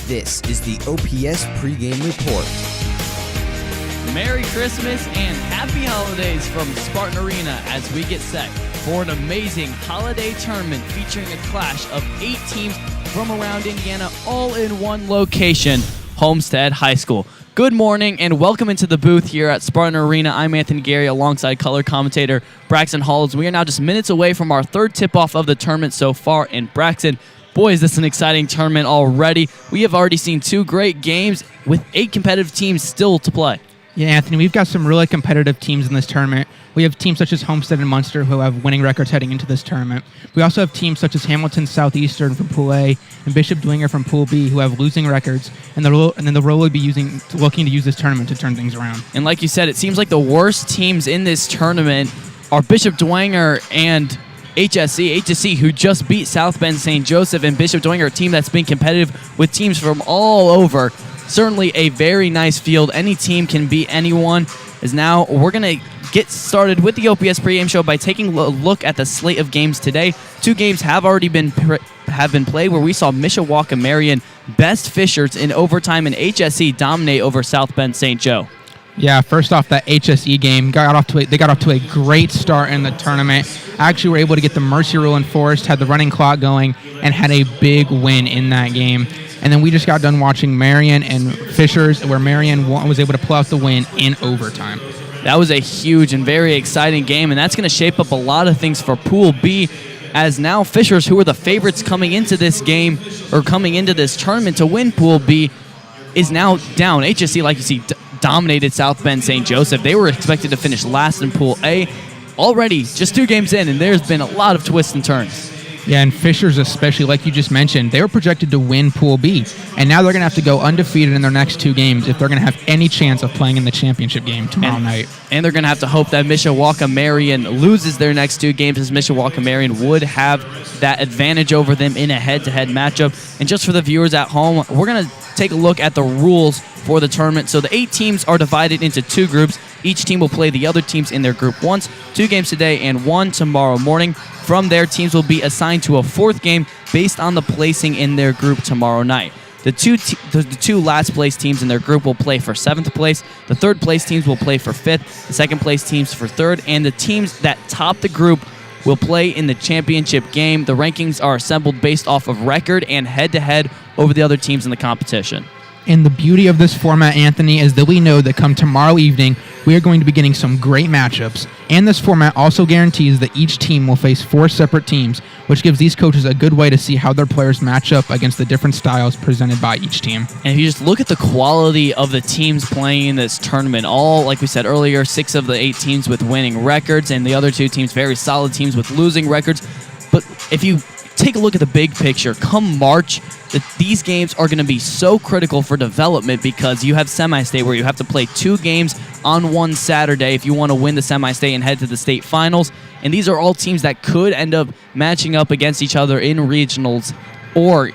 This is the OPS pregame report. Merry Christmas and happy holidays from Spartan Arena as we get set for an amazing holiday tournament featuring a clash of 8 teams from around Indiana, all in one location, Homestead High School. Good morning and welcome into the booth here at Spartan Arena. I'm Anthony Gery alongside color commentator Braxton Hall. We are now just minutes away from our third tip-off of the tournament so far. And Braxton, boy, is this an exciting tournament already. We have already seen 2 great games with 8 competitive teams still to play. Yeah, Anthony, we've got some really competitive teams in this tournament. We have teams such as Homestead and Munster who have winning records heading into this tournament. We also have teams such as Hamilton Southeastern from Pool A and Bishop Dwenger from Pool B who have losing records, and they'll really be looking to use this tournament to turn things around. And like you said, it seems like the worst teams in this tournament are Bishop Dwenger and HSC, who just beat South Bend St. Joseph, and Bishop Dwenger, a team that's been competitive with teams from all over. Certainly a very nice field. Any team can beat anyone. As now we're going to get started with the OPS pregame show by taking a look at the slate of games today. 2 games have already been played where we saw Mishawaka Marion best Fishers in overtime and HSC dominate over South Bend St. Joe. Yeah, first off, that HSE game they got off to a great start in the tournament. Actually were able to get the mercy rule enforced, had the running clock going, and had a big win in that game. And then we just got done watching Marion and Fishers, where Marion was able to pull out the win in overtime. That was a huge and very exciting game, and that's going to shape up a lot of things for Pool B, as now Fishers, who were the favorites coming into this game, or coming into this tournament to win Pool B, is now down. HSC, like you see, dominated South Bend St. Joseph. They were expected to finish last in Pool A. Already, just 2 games in, and there's been a lot of twists and turns. Yeah, and Fishers especially, like you just mentioned, they were projected to win Pool B, and now they're going to have to go undefeated in their next 2 games if they're going to have any chance of playing in the championship game tomorrow night. And they're going to have to hope that Mishawaka Marion loses their next 2 games, as Mishawaka Marion would have that advantage over them in a head-to-head matchup. And just for the viewers at home, we're going to take a look at the rules for the tournament. So the 8 teams are divided into 2 groups. Each team will play the other teams in their group once, 2 games today and 1 tomorrow morning. From there, teams will be assigned to a 4th game based on the placing in their group tomorrow night. The 2 last place teams in their group will play for 7th place. The 3rd place teams will play for 5th. The 2nd place teams for 3rd. And the teams that top the group will play in the championship game. The rankings are assembled based off of record and head-to-head over the other teams in the competition. And the beauty of this format, Anthony, is that we know that come tomorrow evening, we are going to be getting some great matchups. And this format also guarantees that each team will face 4 separate teams, which gives these coaches a good way to see how their players match up against the different styles presented by each team. And if you just look at the quality of the teams playing in this tournament, all, like we said earlier, 6 of the 8 teams with winning records, and the other 2 teams, very solid teams with losing records. But if you take a look at the big picture, come March, these games are going to be so critical for development, because you have semi-state where you have to play 2 games on one Saturday if you want to win the semi-state and head to the state finals. And these are all teams that could end up matching up against each other in regionals or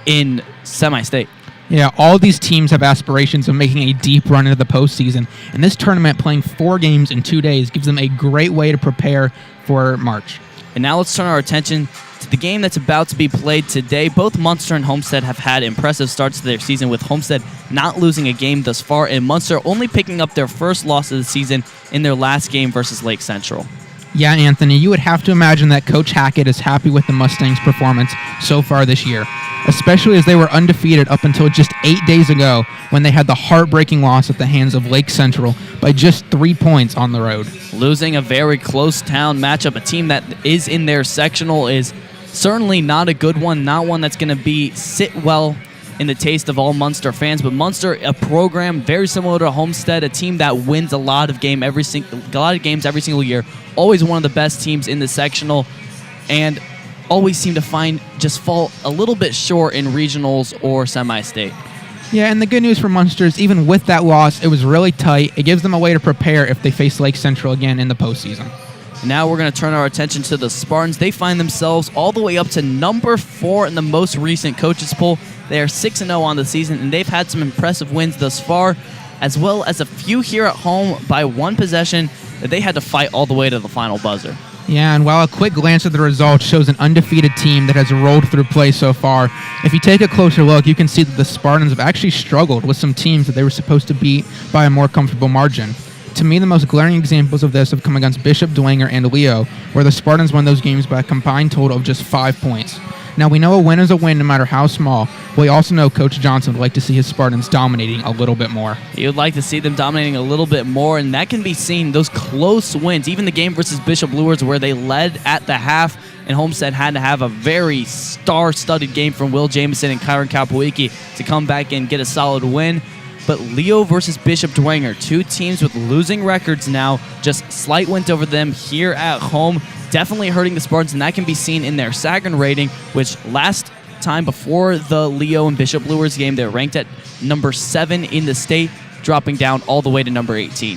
in semi-state. Yeah, all these teams have aspirations of making a deep run into the postseason, and this tournament, playing 4 games in 2 days, gives them a great way to prepare for March. And now let's turn our attention to the game that's about to be played today. Both Munster and Homestead have had impressive starts to their season, with Homestead not losing a game thus far, and Munster only picking up their first loss of the season in their last game versus Lake Central. Yeah, Anthony, you would have to imagine that Coach Hackett is happy with the Mustangs' performance so far this year, especially as they were undefeated up until just 8 days ago when they had the heartbreaking loss at the hands of Lake Central by just 3 points on the road. Losing a very close town matchup, a team that is in their sectional, is certainly not a good one, not one that's going to sit well in the taste of all Munster fans. But Munster, a program very similar to Homestead, a team that wins a lot of games every single year, always one of the best teams in the sectional, and always seem to fall a little bit short in regionals or semi-state. Yeah, and the good news for Munster is even with that loss, it was really tight. It gives them a way to prepare if they face Lake Central again in the postseason. Now we're going to turn our attention to the Spartans. They find themselves all the way up to number 4 in the most recent coaches poll. They are 6-0 on the season, and they've had some impressive wins thus far, as well as a few here at home by one possession that they had to fight all the way to the final buzzer. Yeah, and while a quick glance at the results shows an undefeated team that has rolled through play so far, if you take a closer look, you can see that the Spartans have actually struggled with some teams that they were supposed to beat by a more comfortable margin. To me, the most glaring examples of this have come against Bishop, Dwenger, and Leo, where the Spartans won those games by a combined total of just 5 points. Now, we know a win is a win no matter how small, but we also know Coach Johnson would like to see his Spartans dominating a little bit more. He would like to see them dominating a little bit more, and that can be seen, those close wins, even the game versus Bishop Luers where they led at the half, and Homestead had to have a very star-studded game from Will Jameson and Kyron Kapowicki to come back and get a solid win. But Leo versus Bishop Dwenger, two teams with losing records now, just slight wins over them here at home, definitely hurting the Spartans, and that can be seen in their Sagarin rating, which last time before the Leo and Bishop Luers game, they were ranked at number 7 in the state, dropping down all the way to number 18.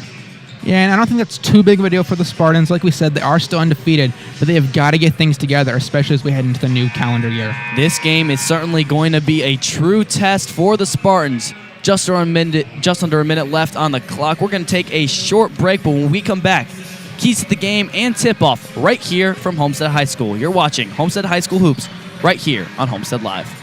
Yeah, and I don't think that's too big of a deal for the Spartans. Like we said, they are still undefeated, but they have got to get things together, especially as we head into the new calendar year. This game is certainly going to be a true test for the Spartans. Just under a minute left on the clock. We're going to take a short break, but when we come back, keys to the game and tip-off right here from Homestead High School. You're watching Homestead High School Hoops right here on Homestead Live.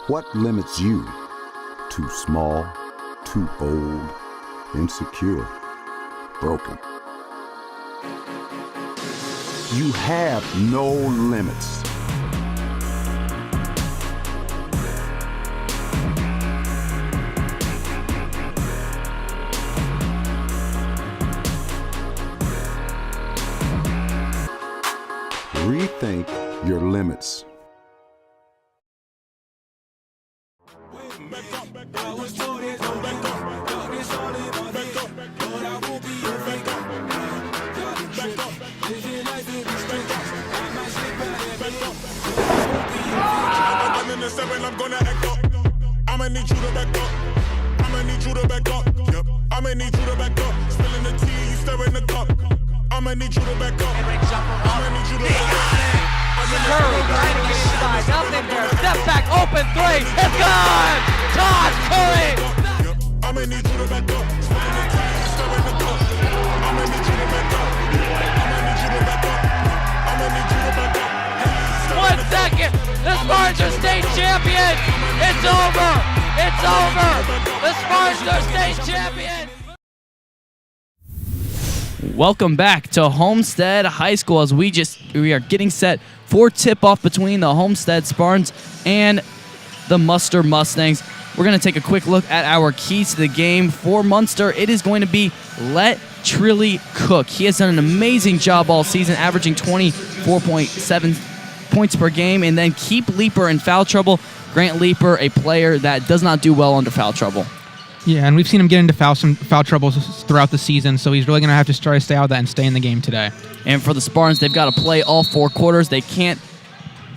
What limits you? Too small, too old, insecure, broken. You have no limits. Rethink your limits. I'm gonna act up. I'ma need you to back up. I'ma need you to back up. Yep. I'ma need you to back up. Spilling the tea, you stirring the cup. I'ma need you to back up. I'ma need you to back up. Gery trying to get inside. Nothing there. Step back, open three. It's gone. Todd Curry. Yep. I'ma need you to back up. Spilling the tea, you stirring the cup. I'ma need you to back up. I'ma need you to back up. I'ma need you to back up. 1 second. The Spartans are state champions. It's over. It's over. The Spartans are state champions. Welcome back to Homestead High School as we are getting set for tip-off between the Homestead Spartans and the Munster Mustangs. We're going to take a quick look at our keys to the game. For Munster, it is going to be let Trilly cook. He has done an amazing job all season, averaging 24.7 points per game, and then keep Leaper in foul trouble. Grant Leaper, a player that does not do well under foul trouble. Yeah, and we've seen him get into foul troubles throughout the season, so he's really going to have to try to stay out of that and stay in the game today. And for the Spartans, they've got to play all 4 quarters. They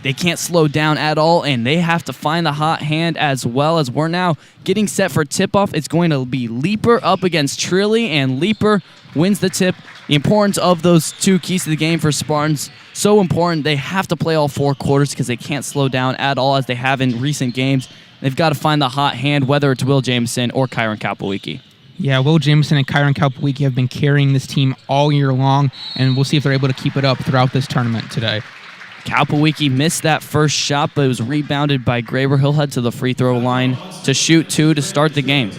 They can't slow down at all, and they have to find the hot hand as well. As we're now getting set for tip-off, it's going to be Leaper up against Trilly, and Leaper wins the tip. The importance of those two keys to the game for Spartans, so important. They have to play all 4 quarters because they can't slow down at all as they have in recent games. They've got to find the hot hand, whether it's Will Jameson or Kyron Kapowicki. Yeah, Will Jameson and Kyron Kapowicki have been carrying this team all year long, and we'll see if they're able to keep it up throughout this tournament today. Kapowicki missed that first shot, but it was rebounded by Graber. He'll head to the free throw line to shoot 2 to start the game.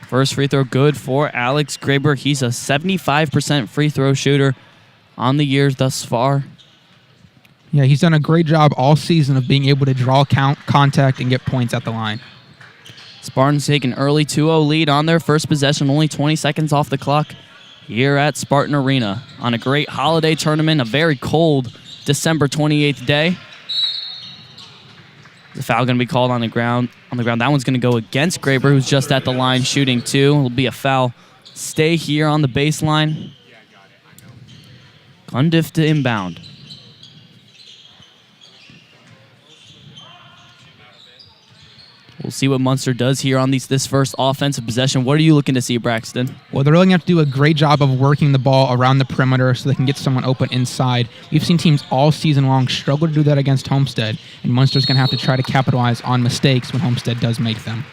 First free throw good for Alex Graber. He's a 75% free throw shooter on the years thus far. Yeah, he's done a great job all season of being able to draw contact and get points at the line. Spartans take an early 2-0 lead on their first possession, only 20 seconds off the clock here at Spartan Arena on a great holiday tournament, a very cold December 28th day. The foul going to be called on the ground. That one's going to go against Graber, who's just at the line shooting 2. It'll be a foul. Stay here on the baseline. Cundiff to inbound. We'll see what Munster does here on this first offensive possession. What are you looking to see, Braxton? Well, they're really going to have to do a great job of working the ball around the perimeter so they can get someone open inside. We've seen teams all season long struggle to do that against Homestead, and Munster's going to have to try to capitalize on mistakes when Homestead does make them.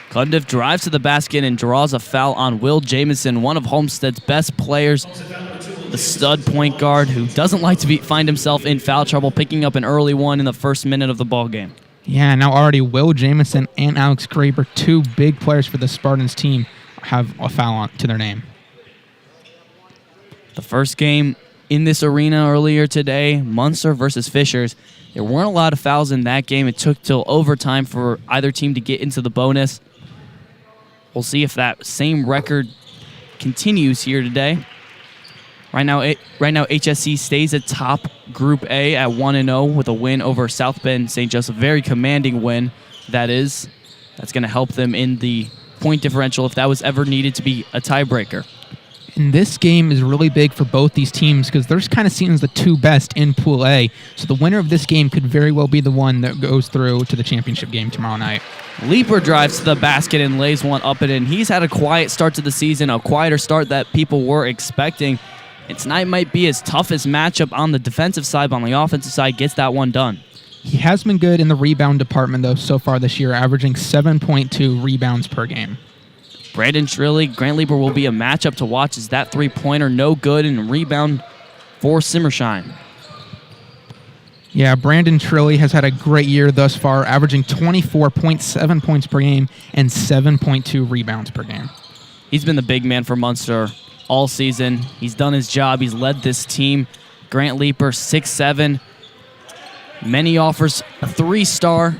Cundiff drives to the basket and draws a foul on Will Jameson, one of Homestead's best players, the stud point guard who doesn't like to find himself in foul trouble, picking up an early one in the first minute of the ball game. Yeah, now already Will Jameson and Alex Graber, 2 big players for the Spartans team, have a foul to their name. The first game in this arena earlier today, Munster versus Fishers. There weren't a lot of fouls in that game. It took till overtime for either team to get into the bonus. We'll see if that same record continues here today. Right now, HSC stays atop Group A at 1-0 with a win over South Bend St. Joseph. Very commanding win, that is. That's going to help them in the point differential if that was ever needed to be a tiebreaker. And this game is really big for both these teams because they're kind of seen as the 2 best in Pool A. So the winner of this game could very well be the one that goes through to the championship game tomorrow night. Leaper drives to the basket and lays one up and in. He's had a quiet start to the season, a quieter start that people were expecting. And tonight might be his toughest matchup on the defensive side, but on the offensive side, gets that one done. He has been good in the rebound department, though, so far this year, averaging 7.2 rebounds per game. Brandon Trilly, Grant Leaper will be a matchup to watch as that three-pointer no good and rebound for Simmershine. Yeah, Brandon Trilly has had a great year thus far, averaging 24.7 points per game and 7.2 rebounds per game. He's been the big man for Munster all season. He's done his job. He's led this team. Grant Leaper, 6'7". Many offers a 3-star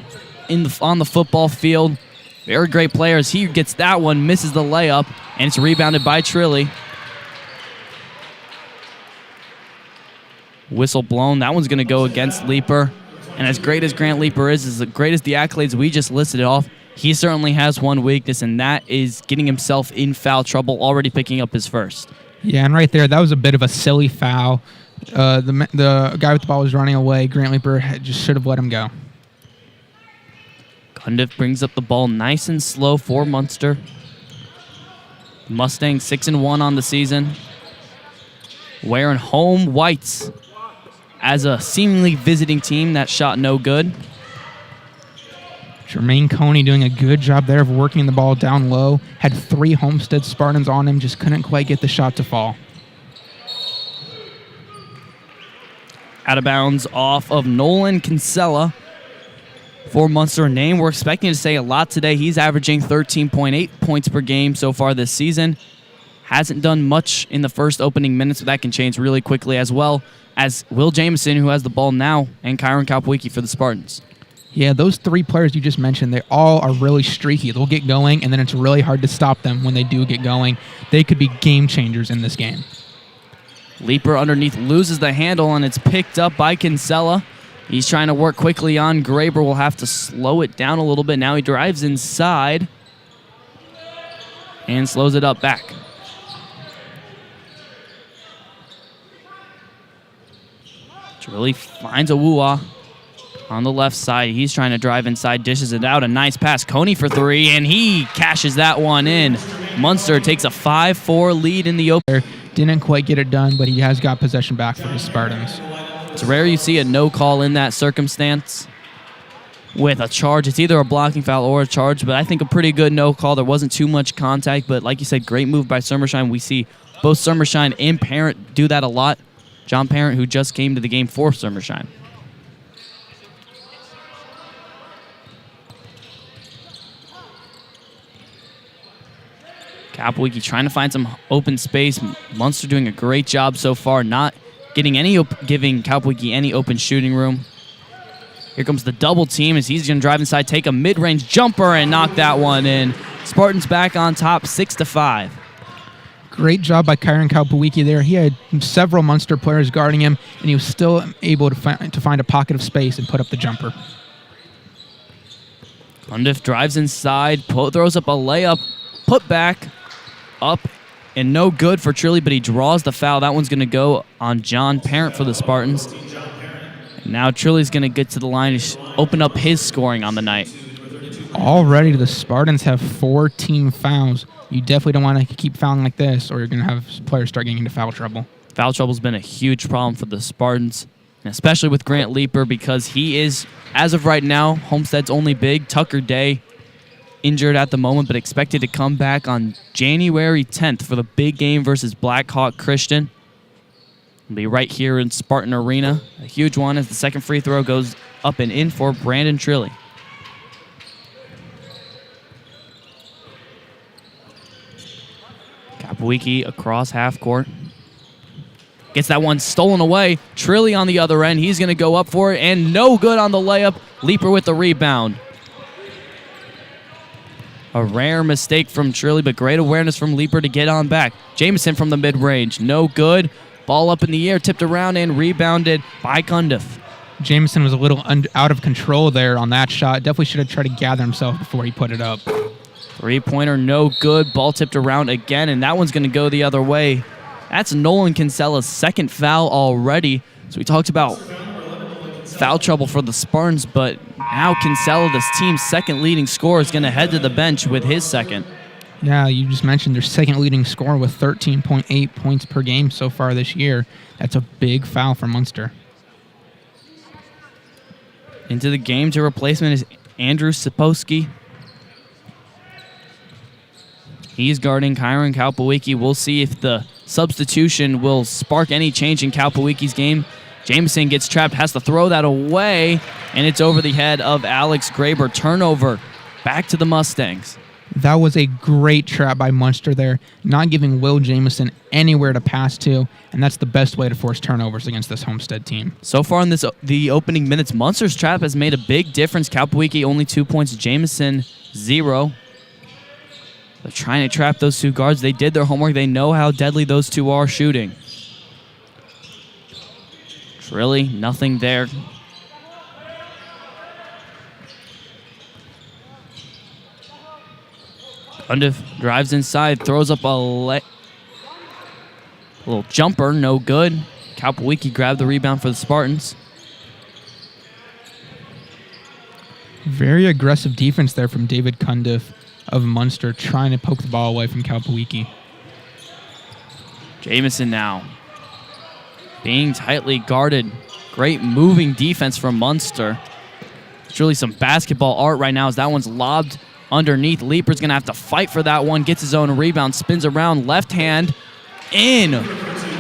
on the football field. Very great players. He gets that one, misses the layup, and it's rebounded by Trilly. Whistle blown. That one's going to go against Leaper. And as great as Grant Leaper is as great as the accolades we just listed off, he certainly has one weakness, and that is getting himself in foul trouble, already picking up his first. Yeah, and right there, that was a bit of a silly foul. The guy with the ball was running away. Grant Leaper just should have let him go. Cundiff brings up the ball nice and slow for Munster. Mustangs 6-1 on the season. Wearing home whites as a seemingly visiting team. That shot no good. Jermaine Coney doing a good job there of working the ball down low. Had 3 Homestead Spartans on him, just couldn't quite get the shot to fall. Out of bounds off of Nolan Kinsella for Munster. A name we're expecting to say a lot today. He's averaging 13.8 points per game so far this season. Hasn't done much in the first opening minutes, but that can change really quickly, as well as Will Jameson, who has the ball now, and Kyron Kapowicki for the Spartans. Yeah, those 3 players you just mentioned, they all are really streaky. They'll get going, and then it's really hard to stop them when they do get going. They could be game changers in this game. Leaper underneath loses the handle, and it's picked up by Kinsella. He's trying to work quickly on Graber. Will have to slow it down a little bit. Now he drives inside. and slows it up back. Really finds a woo-ah on the left side. He's trying to drive inside, dishes it out. A nice pass. Coney for three, and he cashes that one in. Munster takes a 5-4 lead in the opener. Didn't quite get it done, but he has got possession back for his Spartans. It's rare you see a no call in that circumstance with a charge. It's either a blocking foul or a charge, but I think a pretty good no call. There wasn't too much contact, but like you said, great move by Summershine. We see both Summershine and Parent do that a lot. John Parent, who just came to the game for Summershine. Kapowicki trying to find some open space. Munster doing a great job so far, not giving Kapowicki any open shooting room. Here comes the double team as he's going to drive inside, take a mid-range jumper, and knock that one in. Spartans back on top, 6-5. Great job by Kyron Kapowicki there. He had several Munster players guarding him, and he was still able to find a pocket of space and put up the jumper. Cundiff drives inside, throws up a layup, put back, up, and no good for Trilly, but he draws the foul. That one's going to go on John Parent for the Spartans. And now Trilly's going to get to the line to open up his scoring on the night. Already the Spartans have 4 team fouls. You definitely don't want to keep fouling like this, or you're going to have players start getting into foul trouble. Foul trouble's been a huge problem for the Spartans, and especially with Grant Leeper, because he is, as of right now, Homestead's only big. Tucker Day injured at the moment, but expected to come back on January 10th for the big game versus Black Hawk Christian. It'll be right here in Spartan Arena. A huge one as the second free throw goes up and in for Brandon Trilly. Kapowicki across half court. Gets that one stolen away. Trilly on the other end. He's going to go up for it, and no good on the layup. Leeper with the rebound. A rare mistake from Trilly, but great awareness from Leeper to get on back. Jameson from the mid-range. No good. Ball up in the air, tipped around, and rebounded by Cundiff. Jameson was a little out of control there on that shot. Definitely should have tried to gather himself before he put it up. Three-pointer, no good. Ball tipped around again, and that one's going to go the other way. That's Nolan Kinsella's second foul already. So we talked about foul trouble for the Spartans, but now Kinsella, this team's second leading scorer, is going to head to the bench with his second. Yeah, you just mentioned their second leading scorer with 13.8 points per game so far this year. That's a big foul for Munster. Into the game to replacement is Andrew Sapowski. He's guarding Kyron Kapowicki. We'll see if the substitution will spark any change in Kapowicki's game. Jameson gets trapped, has to throw that away, and it's over the head of Alex Graber. Turnover back to the Mustangs. That was a great trap by Munster there, not giving Will Jameson anywhere to pass to, and that's the best way to force turnovers against this Homestead team. So far in the opening minutes, Munster's trap has made a big difference. Kapowicki only 2 points, Jameson 0. They're trying to trap those two guards. They did their homework. They know how deadly those two are shooting. Really nothing there. Cundiff drives inside, throws up a little jumper, no good. Kapowicki grabbed the rebound for the Spartans. Very aggressive defense there from David Cundiff of Munster, trying to poke the ball away from Kapowicki. Jameson now being tightly guarded. Great moving defense from Munster. It's really some basketball art right now as that one's lobbed underneath. Leeper's going to have to fight for that one. Gets his own rebound. Spins around. Left hand. In.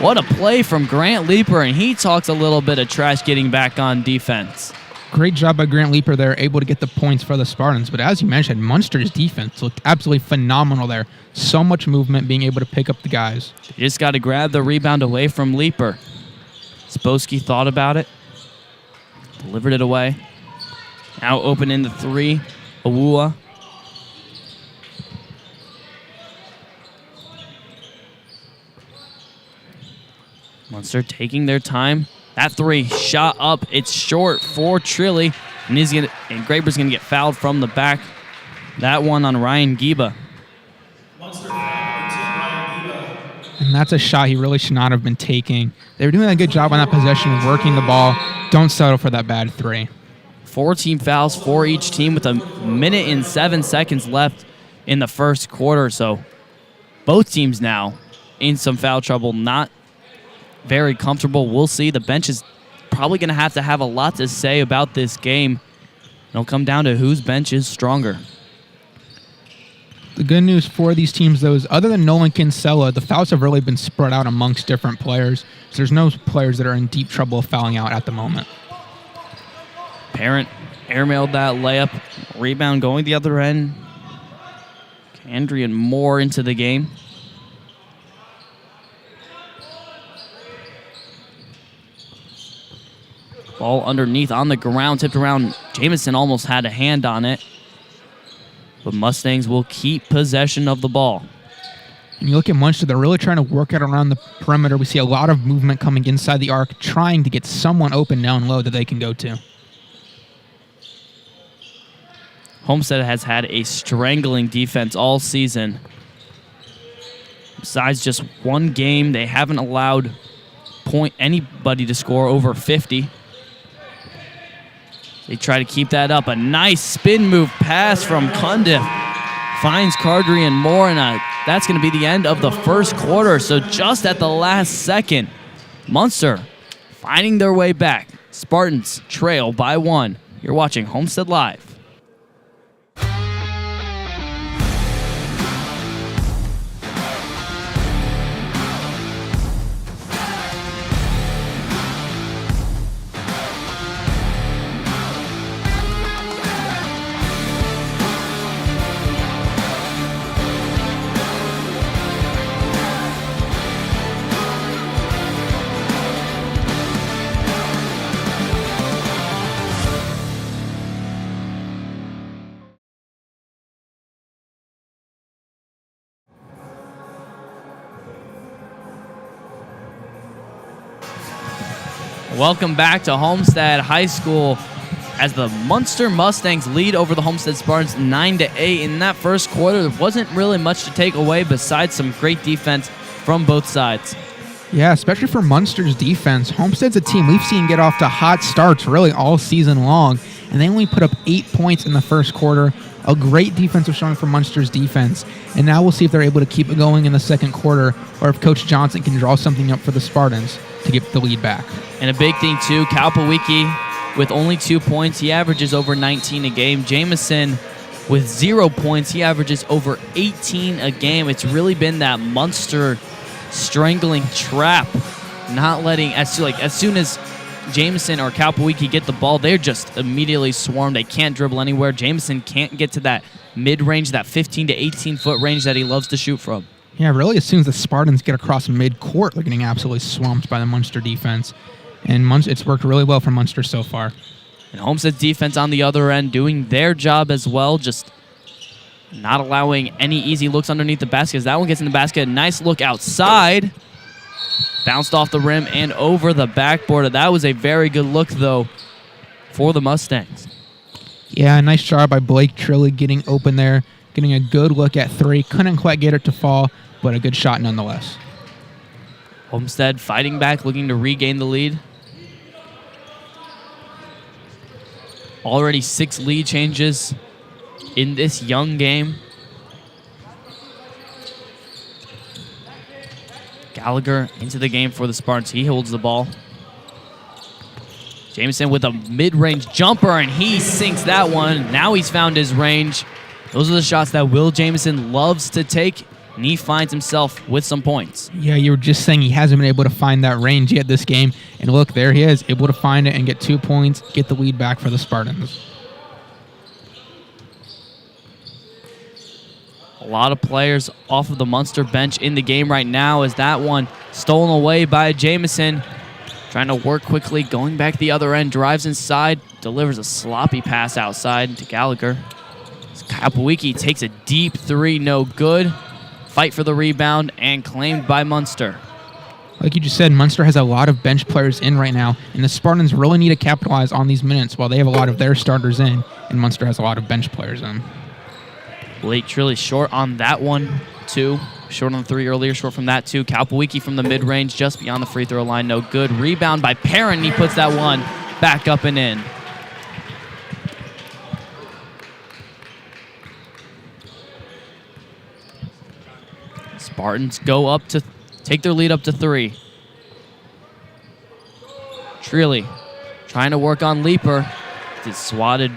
What a play from Grant Leeper. And he talks a little bit of trash getting back on defense. Great job by Grant Leeper there, able to get the points for the Spartans. But as you mentioned, Munster's defense looked absolutely phenomenal there. So much movement, being able to pick up the guys. You just got to grab the rebound away from Leeper. Sapowski thought about it. Delivered it away. Now open in the three. Awua. Munster taking their time. That three shot up. It's short for Trilly. And Graber's going to get fouled from the back. That one on Ryan Giba. And that's a shot he really should not have been taking. They were doing a good job on that possession, working the ball. Don't settle for that bad 3. 4 team fouls for each team with 1 minute and 7 seconds left in the first quarter. So both teams now in some foul trouble, not very comfortable. We'll see. The bench is probably going to have a lot to say about this game. It'll come down to whose bench is stronger. The good news for these teams, though, is other than Nolan Kinsella, the fouls have really been spread out amongst different players. So there's no players that are in deep trouble of fouling out at the moment. Parent airmailed that layup. Rebound going the other end. Andrian Moore into the game. Ball underneath on the ground, tipped around. Jamison almost had a hand on it. But Mustangs will keep possession of the ball. And you look at Munster, they're really trying to work it around the perimeter. We see a lot of movement coming inside the arc, trying to get someone open down low that they can go to. Homestead has had a strangling defense all season. Besides just one game, they haven't allowed anybody to score over 50. They try to keep that up. A nice spin move pass from Cundiff. Finds Cardrian Moore, and that's going to be the end of the first quarter. So just at the last second, Munster finding their way back. Spartans trail by 1. You're watching Homestead Live. Welcome back to Homestead High School as the Munster Mustangs lead over the Homestead Spartans 9-8. In that first quarter, there wasn't really much to take away besides some great defense from both sides. Yeah, especially for Munster's defense. Homestead's a team we've seen get off to hot starts really all season long, and they only put up 8 points in the first quarter. A great defensive showing for Munster's defense. And now we'll see if they're able to keep it going in the second quarter or if Coach Johnson can draw something up for the Spartans to get the lead back. And a big thing, too, Kalpawiki with only 2 points. He averages over 19 a game. Jamison with 0 points. He averages over 18 a game. It's really been that Munster strangling trap, not letting, as soon as Jamison or Kalpawiki get the ball, they're just immediately swarmed. They can't dribble anywhere. Jamison can't get to that mid-range, that 15 to 18-foot range that he loves to shoot from. Yeah, really, as soon as the Spartans get across mid-court, they're getting absolutely swamped by the Munster defense. And it's worked really well for Munster so far. And Homestead's defense on the other end doing their job as well, just not allowing any easy looks underneath the basket. As that one gets in the basket, nice look outside. Bounced off the rim and over the backboard. That was a very good look, though, for the Mustangs. Yeah, nice job by Blake Trilly getting open there, getting a good look at 3. Couldn't quite get it to fall, but a good shot nonetheless. Homestead fighting back, looking to regain the lead. Already 6 lead changes in this young game. Gallagher into the game for the Spartans. He holds the ball. Jamison with a mid-range jumper, and he sinks that one. Now he's found his range. Those are the shots that Will Jamison loves to take, and he finds himself with some points. Yeah, you were just saying he hasn't been able to find that range yet this game. And look, there he is, able to find it and get 2 points, get the lead back for the Spartans. A lot of players off of the Munster bench in the game right now as that one stolen away by Jamison. Trying to work quickly, going back the other end, drives inside, delivers a sloppy pass outside to Gallagher. Kalpawiki takes a deep 3, no good. Fight for the rebound and claimed by Munster. Like you just said, Munster has a lot of bench players in right now, and the Spartans really need to capitalize on these minutes while they have a lot of their starters in, and Munster has a lot of bench players in. Blake Trilly short on that one, too. Short on the 3 earlier, short from that too. Kalpawiki from the mid-range, just beyond the free throw line, no good. Rebound by Perrin, he puts that one back up and in. Spartans go up to take their lead up to 3. Trilly trying to work on Leaper. Gets swatted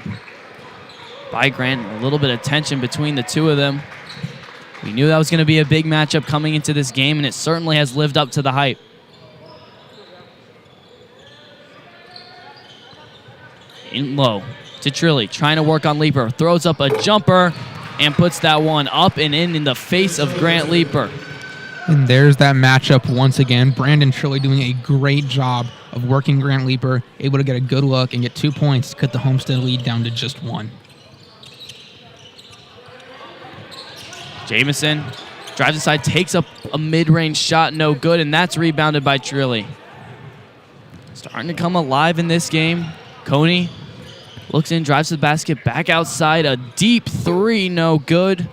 by Grant. A little bit of tension between the two of them. We knew that was going to be a big matchup coming into this game, and it certainly has lived up to the hype. In low to Trilly, trying to work on Leaper. Throws up a jumper and puts that one up and in the face of Grant Leaper. And there's that matchup once again. Brandon Trilly doing a great job of working Grant Leaper, able to get a good look and get 2 points to cut the Homestead lead down to just 1. Jamison drives inside, takes up a mid-range shot, no good, and that's rebounded by Trilly. Starting to come alive in this game. Coney looks in, drives to the basket, back outside, a deep 3, no good,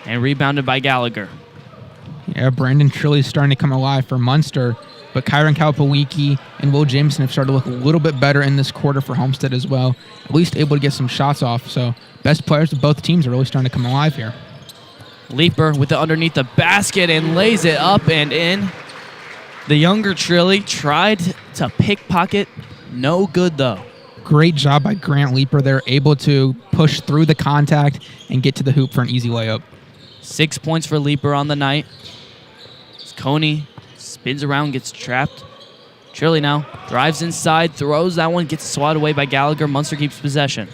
and rebounded by Gallagher. Yeah, Brandon Trilly is starting to come alive for Munster, but Kyron Kalpawiki and Will Jameson have started to look a little bit better in this quarter for Homestead as well, at least able to get some shots off. So best players of both teams are really starting to come alive here. Leaper with it underneath the basket and lays it up and in. The younger Trilly tried to pickpocket, no good though. Great job by Grant Leaper. They're able to push through the contact and get to the hoop for an easy layup. 6 points for Leaper on the night. Coney spins around, gets trapped. Trilly now drives inside, throws that one, gets swatted away by Gallagher. Munster keeps possession.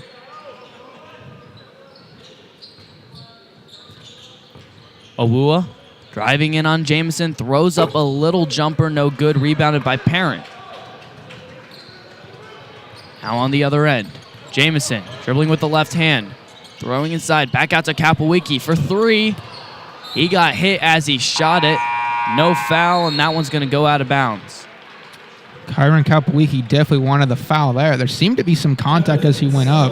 Awua driving in on Jamison, throws up a little jumper, no good, rebounded by Parent. Now on the other end, Jamison dribbling with the left hand, throwing inside, back out to Kalpawiki for 3. He got hit as he shot it. No foul, and that one's going to go out of bounds. Kyron Kalpawiki definitely wanted the foul there. There seemed to be some contact as he went up,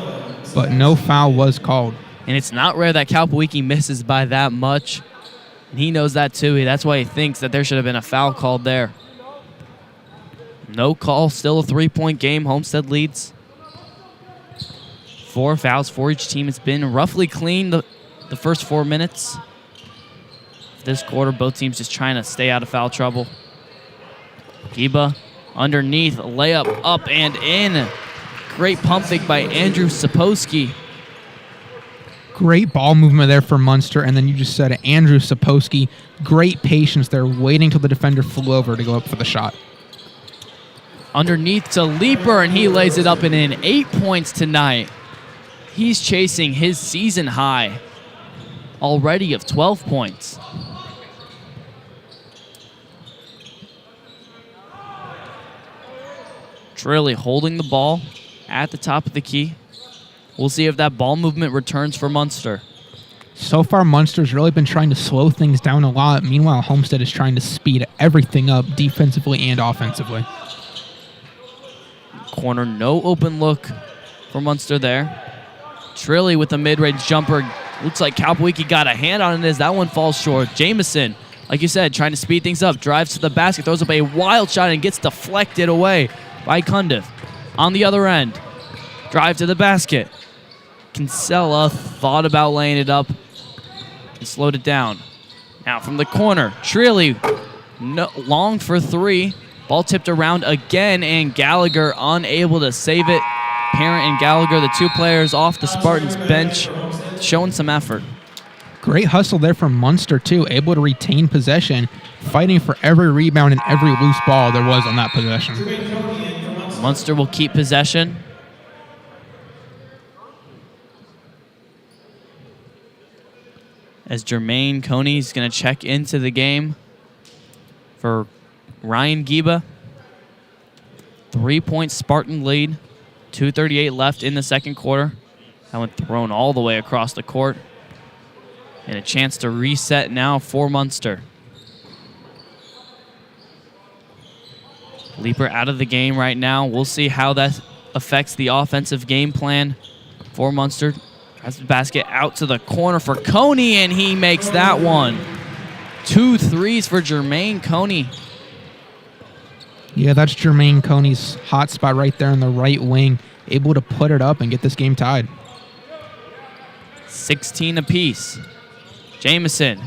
but no foul was called. And it's not rare that Kalpawiki misses by that much. And he knows that too. That's why he thinks that there should have been a foul called there. No call, still a 3-point game. Homestead leads. 4 fouls for each team. It's been roughly clean the first 4 minutes. This quarter, both teams just trying to stay out of foul trouble. Giba underneath, layup up and in. Great pump fake by Andrew Sapolsky. Great ball movement there for Munster, and then you just said it, Andrew Sapolsky. Great patience there, waiting till the defender flew over to go up for the shot. Underneath to Leaper, and he lays it up and in. 8 points tonight. He's chasing his season high already of 12 points. Trilly holding the ball at the top of the key. We'll see if that ball movement returns for Munster. So far, Munster's really been trying to slow things down a lot. Meanwhile, Homestead is trying to speed everything up defensively and offensively. Corner, no open look for Munster there. Trilly with a mid-range jumper. Looks like Kalpawiki got a hand on it as that one falls short. Jamison, like you said, trying to speed things up. Drives to the basket, throws up a wild shot and gets deflected away by Cundiff. On the other end, drive to the basket. Kinsella thought about laying it up and slowed it down. Now from the corner, Trilly long for 3. Ball tipped around again, and Gallagher unable to save it. Parent and Gallagher, the 2 players off the Spartans bench, showing some effort. Great hustle there from Munster, too, able to retain possession, fighting for every rebound and every loose ball there was on that possession. Munster will keep possession. As Jermaine Coney is going to check into the game for Ryan Giba. 3-point Spartan lead. 2:38 left in the second quarter. That one thrown all the way across the court. And a chance to reset now for Munster. Leaper out of the game right now. We'll see how that affects the offensive game plan for Munster. Has the basket out to the corner for Coney, and he makes that one. 2 threes for Jermaine Coney. Yeah, that's Jermaine Coney's hot spot right there in the right wing, able to put it up and get this game tied. 16 apiece. Jamison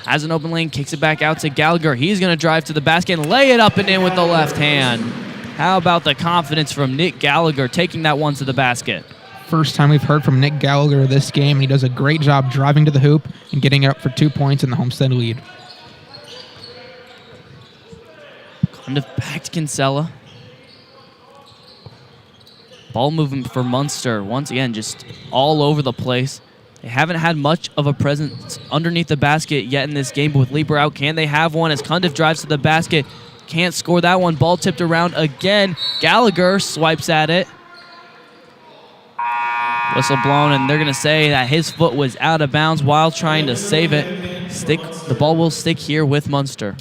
has an open lane, kicks it back out to Gallagher. He's going to drive to the basket and lay it up and in with the left hand. How about the confidence from Nick Gallagher taking that one to the basket? First time we've heard from Nick Gallagher this game. He does a great job driving to the hoop and getting it up for 2 points in the Homestead lead. Kind of back to Kinsella. Ball movement for Munster. Once again, just all over the place. They haven't had much of a presence underneath the basket yet in this game, but with Leaper out, can they have one as Cundiff drives to the basket? Can't score that one. Ball tipped around again. Gallagher swipes at it. Whistle blown, and they're going to say that his foot was out of bounds while trying to save it. The ball will stick here with Munster.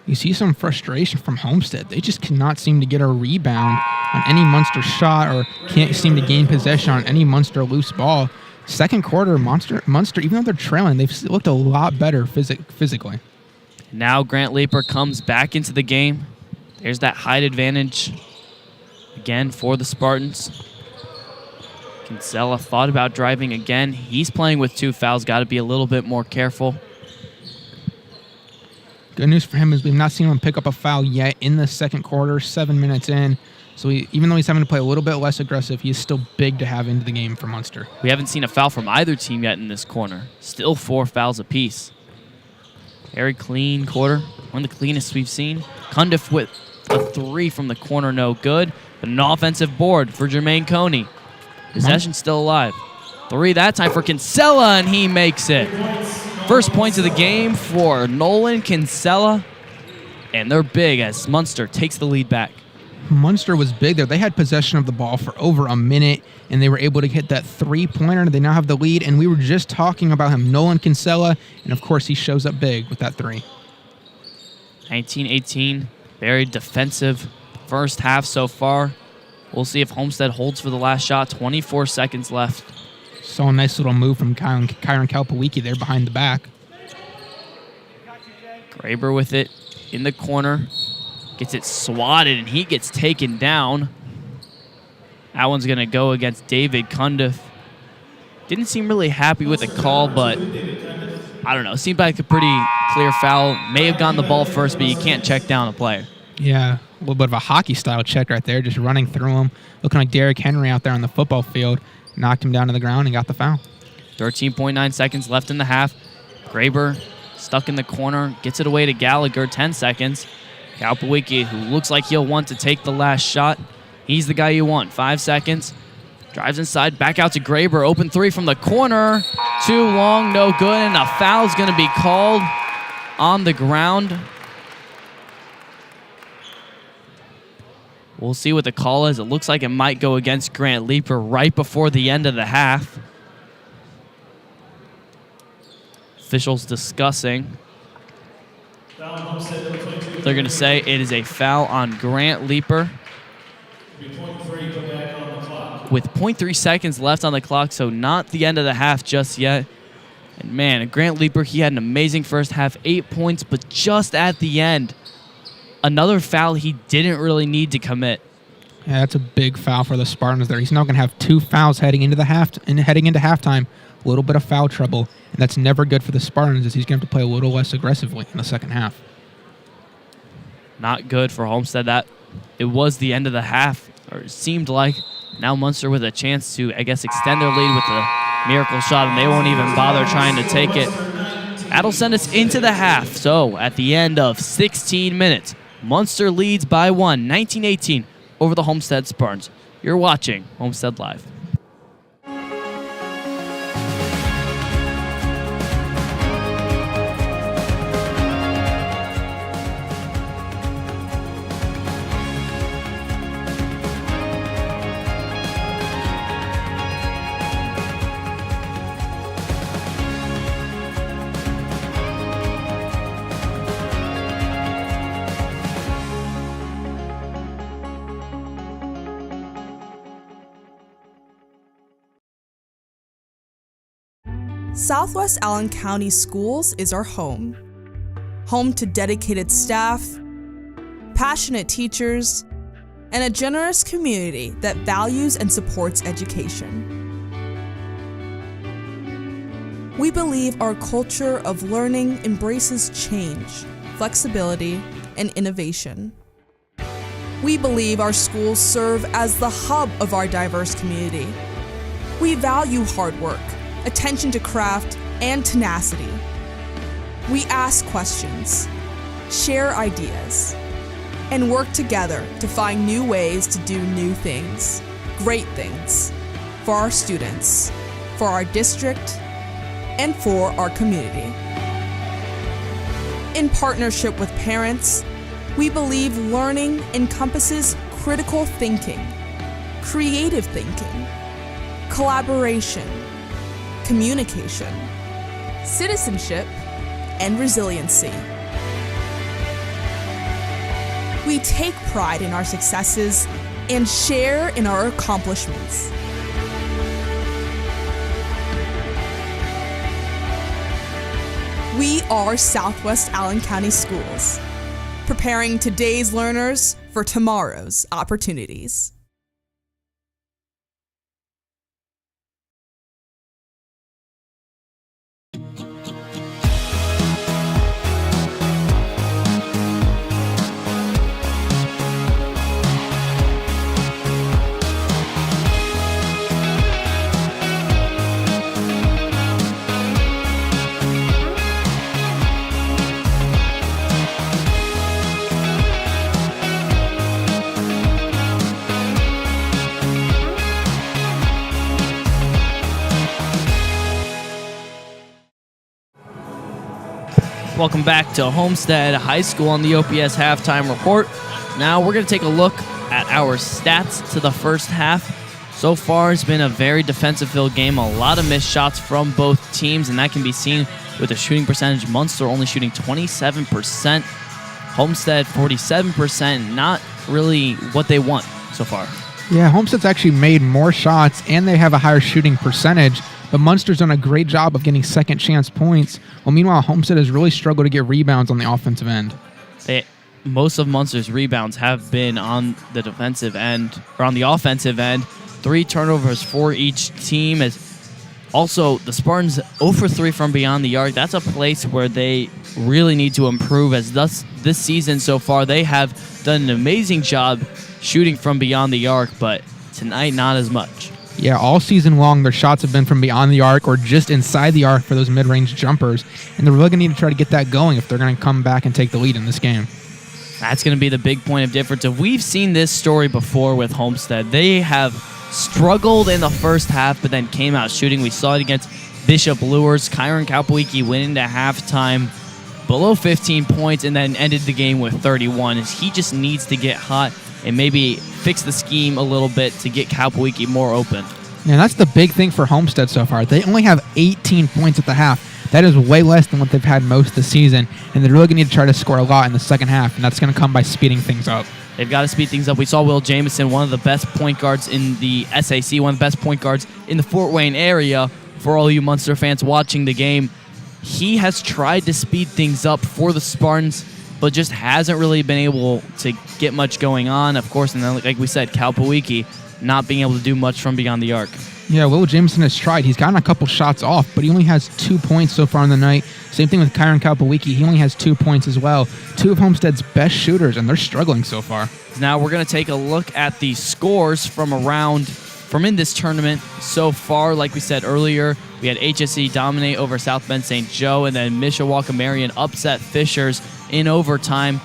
You see some frustration from Homestead. They just cannot seem to get a rebound on any Munster shot or can't seem to gain possession on any Munster loose ball. Second quarter, Munster, even though they're trailing, they've looked a lot better physically. Now Grant Leaper comes back into the game. There's that height advantage again for the Spartans. Kinsella thought about driving again. He's playing with 2 fouls. Got to be a little bit more careful. Good news for him is we've not seen him pick up a foul yet in the second quarter, 7 minutes in. So even though he's having to play a little bit less aggressive, he is still big to have into the game for Munster. We haven't seen a foul from either team yet in this corner. Still 4 fouls apiece. Very clean quarter. One of the cleanest we've seen. Cundiff with a 3 from the corner, no good. But an offensive board for Jermaine Coney. Possession still alive. 3 that time for Kinsella, and he makes it. First points of the game for Nolan Kinsella. And they're big as Munster takes the lead back. Munster was big there. They had possession of the ball for over a minute, and they were able to hit that 3-pointer. They now have the lead, and we were just talking about him, Nolan Kinsella, and of course he shows up big with that 3. 19-18, very defensive first half so far. We'll see if Homestead holds for the last shot. 24 seconds left. Saw a nice little move from Kyron Kalpawiki there behind the back. Graber with it in the corner. Gets it swatted, and he gets taken down. That one's going to go against David Cundiff. Didn't seem really happy with the call, but I don't know. Seemed like a pretty clear foul. May have gotten the ball first, but you can't check down a player. Yeah, a little bit of a hockey-style check right there, just running through him. Looking like Derrick Henry out there on the football field. Knocked him down to the ground and got the foul. 13.9 seconds left in the half. Graber stuck in the corner. Gets it away to Gallagher. 10 seconds. Kalpawiki, who looks like he'll want to take the last shot. He's the guy you want. 5 seconds. Drives inside. Back out to Graber. Open 3 from the corner. Too long. No good. And a foul's going to be called on the ground. We'll see what the call is. It looks like it might go against Grant Leaper right before the end of the half. Officials discussing. They're going to say it is a foul on Grant Leaper. With 0.3 seconds left on the clock, so not the end of the half just yet. And man, Grant Leaper, he had an amazing first half, 8 points, but just at the end, another foul he didn't really need to commit. Yeah, that's a big foul for the Spartans there. He's now going to have 2 fouls heading into halftime. A little bit of foul trouble, and that's never good for the Spartans as he's going to have to play a little less aggressively in the second half. Not good for Homestead. That it was the end of the half, or it seemed like. Now Munster with a chance to, I guess, extend their lead with a miracle shot, and they won't even bother trying to take it. That'll send us into the half. So at the end of 16 minutes, Munster leads by 1, 19-18, over the Homestead Spartans. You're watching Homestead Live. Southwest Allen County Schools is our home. home to dedicated staff, passionate teachers, and a generous community that values and supports education. We believe our culture of learning embraces change, flexibility, and innovation. We believe our schools serve as the hub of our diverse community. We value hard work, attention to craft, and tenacity. We ask questions, share ideas, and work together to find new ways to do new things, great things, for our students, for our district, and for our community. In partnership with parents, we believe learning encompasses critical thinking, creative thinking, collaboration, communication, citizenship, and resiliency. We take pride in our successes and share in our accomplishments. We are Southwest Allen County Schools, preparing today's learners for tomorrow's opportunities. Welcome back to Homestead High School on the OPS Halftime Report. Now we're going to take a look at our stats to the first half. So far, it's been a very defensive-filled game. A lot of missed shots from both teams, and that can be seen with the shooting percentage. Munster only shooting 27%. Homestead 47%. Not really what they want so far. Yeah, Homestead's actually made more shots, and they have a higher shooting percentage. But Munster's done a great job of getting second chance points. Well, meanwhile, Homestead has really struggled to get rebounds on the offensive end. Most of Munster's rebounds have been on the defensive end, or on the offensive end. 3 turnovers for each team. Also, the Spartans 0 for 3 from beyond the arc. That's a place where they really need to improve, as this season so far, they have done an amazing job shooting from beyond the arc, but tonight, not as much. Yeah, all season long, their shots have been from beyond the arc or just inside the arc for those mid-range jumpers, and they're really going to need to try to get that going if they're going to come back and take the lead in this game. That's going to be the big point of difference. If we've seen this story before with Homestead, they have struggled in the first half, but then came out shooting. We saw it against Bishop Lures. Kyron Kapowicki went into halftime below 15 points and then ended the game with 31. He just needs to get hot and maybe fix the scheme a little bit to get Kapowicki more open. Yeah, that's the big thing for Homestead so far. They only have 18 points at the half. That is way less than what they've had most of the season, and they're really going to need to try to score a lot in the second half, and that's going to come by speeding things up. They've got to speed things up. We saw Will Jamison, one of the best point guards in the SAC, one of the best point guards in the Fort Wayne area. For all you Munster fans watching the game, he has tried to speed things up for the Spartans, but just hasn't really been able to get much going on. Of course, and then, like we said, Kapowicki not being able to do much from beyond the arc. Yeah, Will Jameson has tried. He's gotten a couple shots off, but he only has 2 points so far in the night. Same thing with Kyron Kapowicki. He only has 2 points as well. 2 of Homestead's best shooters, and they're struggling so far. Now we're going to take a look at the scores from in this tournament so far. Like we said earlier, we had HSE dominate over South Bend St. Joe, and then Mishawaka Marion upset Fishers in overtime.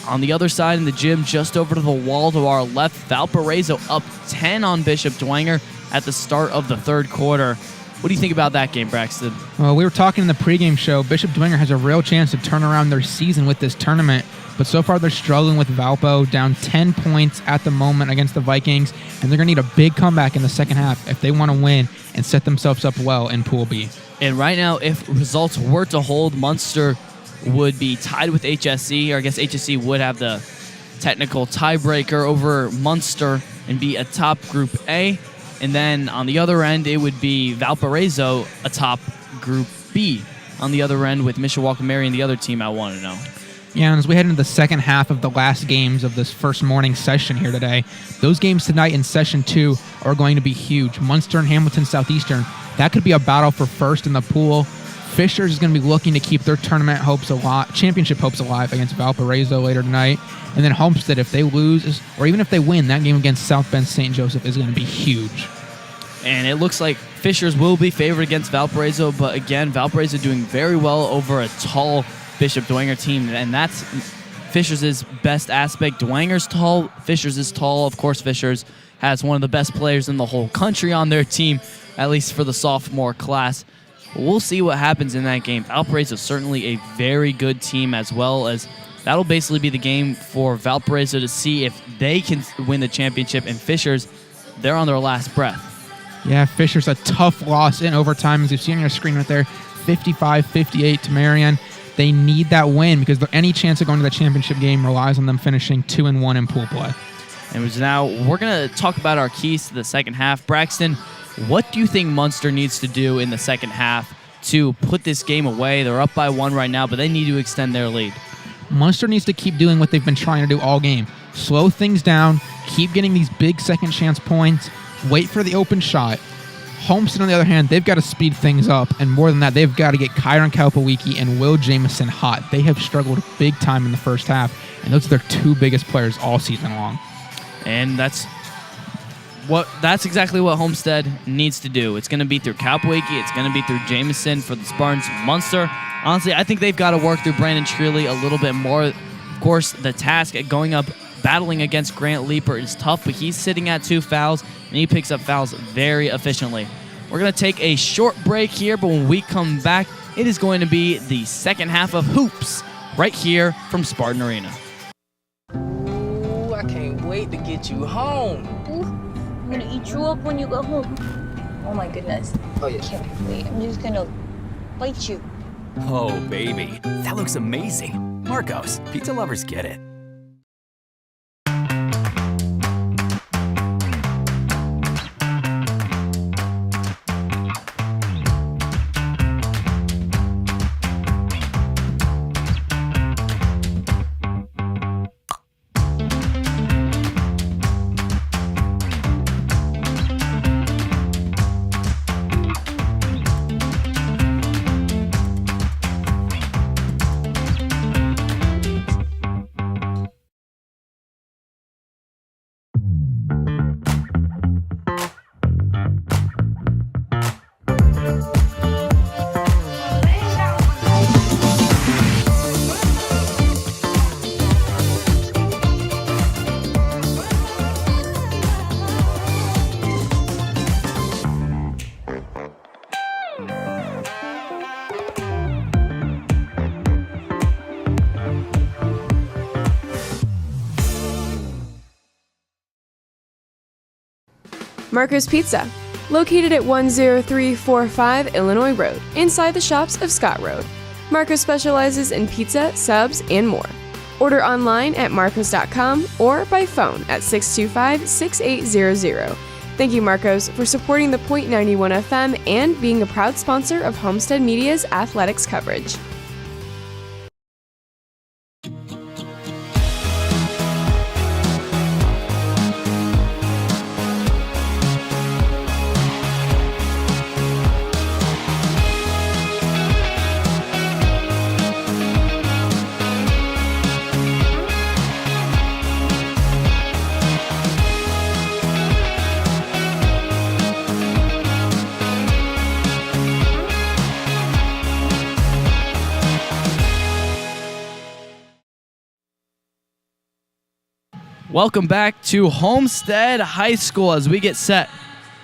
On the other side in the gym, just over to the wall to our left, Valparaiso up 10 on Bishop Dwenger at the start of the third quarter. What do you think about that game, Braxton? Well, we were talking in the pregame show. Bishop Dwenger has a real chance to turn around their season with this tournament, but so far they're struggling with Valpo, down 10 points at the moment against the Vikings, and they're going to need a big comeback in the second half if they want to win and set themselves up well in Pool B. And right now, if results were to hold, Munster would be tied with HSE, or I guess HSE would have the technical tiebreaker over Munster and be atop Group A. And then on the other end, it would be Valparaiso atop Group B. on the other end with Mishawaka-Marion, the other team I want to know. Yeah, and as we head into the second half of the last games of this first morning session here today, those games tonight in Session 2 are going to be huge. Munster and Hamilton Southeastern, that could be a battle for first in the pool. Fishers is going to be looking to keep their tournament hopes alive, championship hopes alive against Valparaiso later tonight. And then Homestead, if they lose, or even if they win, that game against South Bend St. Joseph is going to be huge. And it looks like Fishers will be favored against Valparaiso, but again, Valparaiso doing very well over a tall Bishop Dwenger team, and that's Fishers' best aspect. Dwenger's tall, Fishers is tall. Of course, Fishers has one of the best players in the whole country on their team, at least for the sophomore class. We'll see what happens in that game. Valparaiso is certainly a very good team, as well as that'll basically be the game for Valparaiso to see if they can win the championship, and Fishers, they're on their last breath. Yeah, Fishers a tough loss in overtime, as you see on your screen right there, 55-58 to Marion. They need that win because any chance of going to the championship game relies on them finishing 2-1 in pool play. And now we're going to talk about our keys to the second half. Braxton, what do you think Munster needs to do in the second half to put this game away? They're up by 1 right now, but they need to extend their lead. Munster needs to keep doing what they've been trying to do all game. Slow things down, keep getting these big second chance points, wait for the open shot. Homestead, on the other hand, they've got to speed things up, and more than that, they've got to get Kyron Kalpawiki and Will Jameson hot. They have struggled big time in the first half, and those are their 2 biggest players all season long. And that's exactly what Homestead needs to do. It's going to be through Kalpawiki, it's going to be through Jameson for the Spartans. Munster, honestly, I think they've got to work through Brandon Shirley a little bit more. Of course, the task at going up battling against Grant Leeper is tough, but he's sitting at 2 fouls, and he picks up fouls very efficiently. We're going to take a short break here, but when we come back, it is going to be the second half of Hoops right here from Spartan Arena. Ooh, I can't wait to get you home. Ooh, I'm going to eat you up when you go home. Oh my goodness. Oh, yeah. Can't wait. I'm just going to bite you. Oh, baby. That looks amazing. Marcos, pizza lovers get it. Marco's Pizza, located at 10345 Illinois Road, inside the shops of Scott Road. Marcos specializes in pizza, subs, and more. Order online at marcos.com or by phone at 625-6800. Thank you, Marcos, for supporting the .91 FM and being a proud sponsor of Homestead Media's athletics coverage. Welcome back to Homestead High School as we get set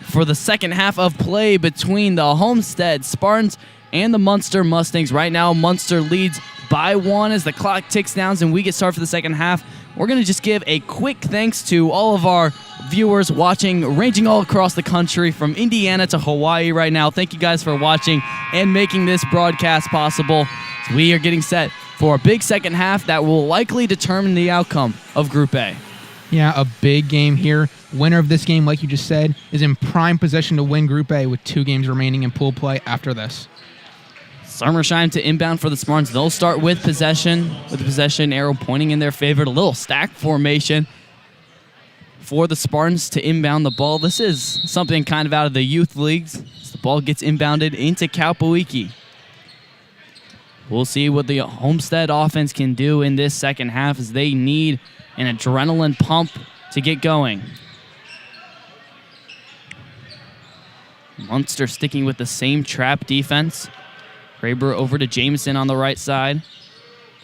for the second half of play between the Homestead Spartans and the Munster Mustangs. Right now, Munster leads by 1 as the clock ticks down and we get started for the second half. We're going to just give a quick thanks to all of our viewers watching, ranging all across the country from Indiana to Hawaii right now. Thank you guys for watching and making this broadcast possible. We are getting set for a big second half that will likely determine the outcome of Group A. Yeah, a big game here. Winner of this game, like you just said, is in prime position to win Group A with 2 games remaining in pool play after this. Summersheim to inbound for the Spartans. They'll start with possession, with the possession arrow pointing in their favor. A little stack formation for the Spartans to inbound the ball. This is something kind of out of the youth leagues. As the ball gets inbounded into Kalpawiki. We'll see what the Homestead offense can do in this second half as they need an adrenaline pump to get going. Munster sticking with the same trap defense. Graber over to Jameson on the right side.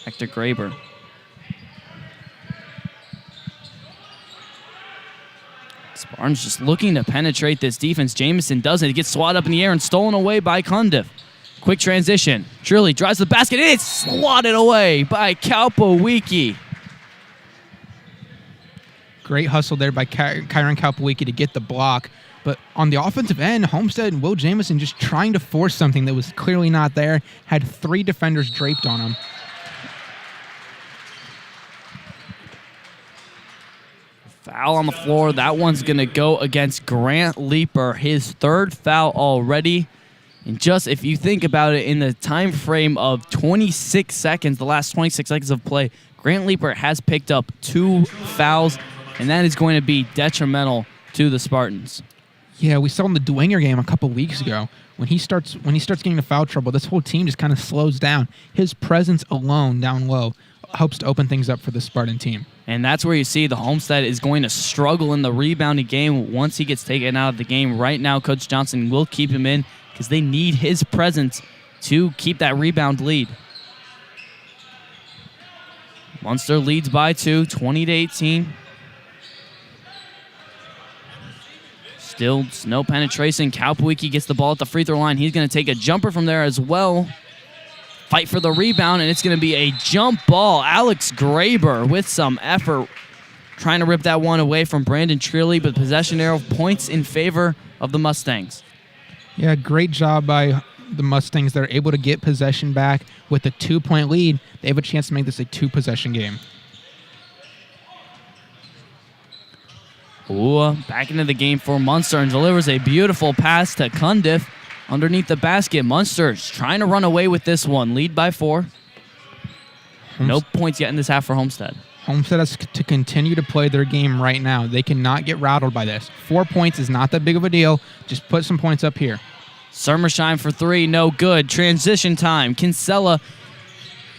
Back to Graber. Spartans just looking to penetrate this defense. Jameson does it. He gets swatted up in the air and stolen away by Cundiff. Quick transition. Shirley drives the basket. It's swatted away by Kalpawiki. Great hustle there by Kyron Kalpawiki to get the block. But on the offensive end, Homestead and Will Jameson just trying to force something that was clearly not there. Had 3 defenders draped on him. Foul on the floor. That one's going to go against Grant Leeper. His 3rd foul already. And just if you think about it, in the time frame of 26 seconds, the last 26 seconds of play, Grant Leeper has picked up 2 fouls, and that is going to be detrimental to the Spartans. Yeah, we saw in the Dwenger game a couple weeks ago, when he starts getting into foul trouble, this whole team just kind of slows down. His presence alone down low helps to open things up for the Spartan team. And that's where you see the Homestead is going to struggle in the rebounding game once he gets taken out of the game. Right now, Coach Johnson will keep him in because they need his presence to keep that rebound lead. Munster leads by 2, 20-18. Still no penetration. Kalpawiki gets the ball at the free throw line. He's going to take a jumper from there as well. Fight for the rebound, and it's going to be a jump ball. Alex Graber with some effort trying to rip that one away from Brandon Trilly, but possession arrow points in favor of the Mustangs. Yeah, great job by the Mustangs. They're able to get possession back with a 2-point lead. They have a chance to make this a 2-possession game. Ooh, back into the game for Munster and delivers a beautiful pass to Cundiff underneath the basket. Munster's trying to run away with this one. Lead by 4. No points yet in this half for Homestead. Homestead has to continue to play their game right now. They cannot get rattled by this. 4 points is not that big of a deal. Just put some points up here. Summersheim for 3, no good. Transition time. Kinsella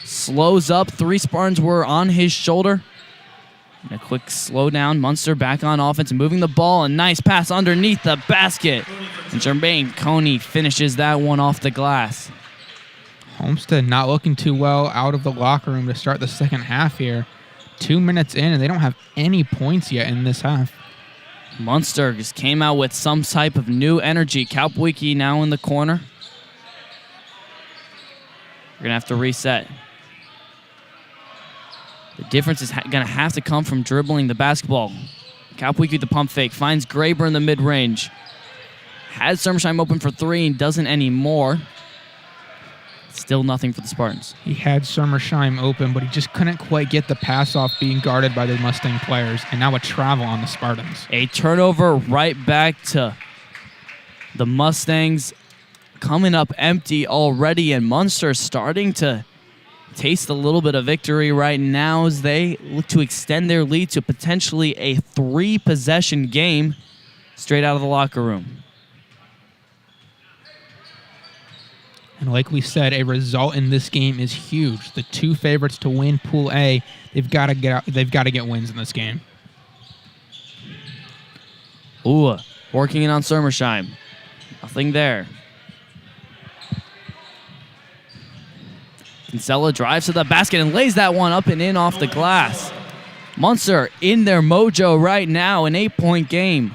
slows up. 3 Spartans were on his shoulder. And a quick slowdown. Munster back on offense, moving the ball. A nice pass underneath the basket. And Jermaine Coney finishes that one off the glass. Homestead not looking too well out of the locker room to start the second half here. 2 minutes in, and they don't have any points yet in this half. Munster just came out with some type of new energy. Kalpawiki now in the corner. We're going to have to reset. The difference is going to have to come from dribbling the basketball. Kalpawiki the pump fake. Finds Graber in the mid-range. Has Summersheim open for 3 and doesn't anymore. Still nothing for the Spartans. He had Summersheim open, but he just couldn't quite get the pass off being guarded by the Mustang players. And now a travel on the Spartans. A turnover right back to the Mustangs. Coming up empty already, and Munster starting to taste a little bit of victory right now as they look to extend their lead to potentially a 3-possession game straight out of the locker room. And like we said, a result in this game is huge. The 2 favorites to win Pool A, they've got to get wins in this game. Ooh, working in on Summersheim. Nothing there. Kinsella drives to the basket and lays that one up and in off the glass. Munster in their mojo right now, an 8-point game.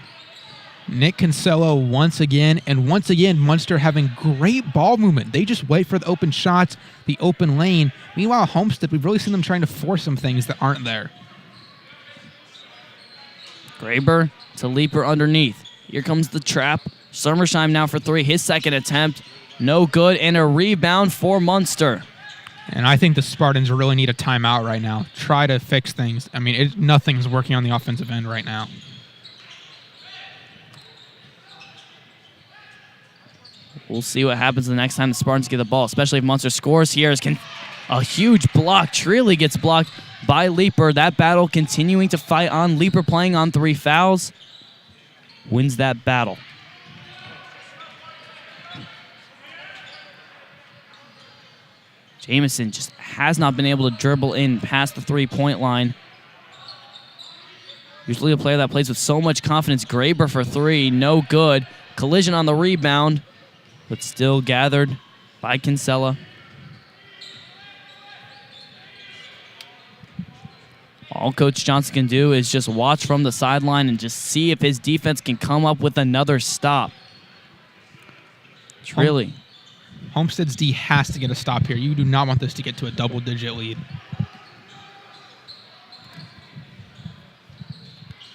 Nick Kinsella once again, and once again, Munster having great ball movement. They just wait for the open shots, the open lane. Meanwhile, Homestead, we've really seen them trying to force some things that aren't there. Graber to Leeper underneath. Here comes the trap. Summersheim now for 3. His second attempt, no good, and a rebound for Munster. And I think the Spartans really need a timeout right now. Try to fix things. I mean, nothing's working on the offensive end right now. We'll see what happens the next time the Spartans get the ball, especially if Munster scores here. A huge block. Trilly gets blocked by Leaper. That battle continuing to fight on. Leaper playing on 3 fouls. Wins that battle. Jamison just has not been able to dribble in past the 3-point line. Usually a player that plays with so much confidence. Graber for 3, no good. Collision on the rebound, but still gathered by Kinsella. All Coach Johnson can do is just watch from the sideline and just see if his defense can come up with another stop. Trilly. Homestead's D has to get a stop here. You do not want this to get to a double-digit lead.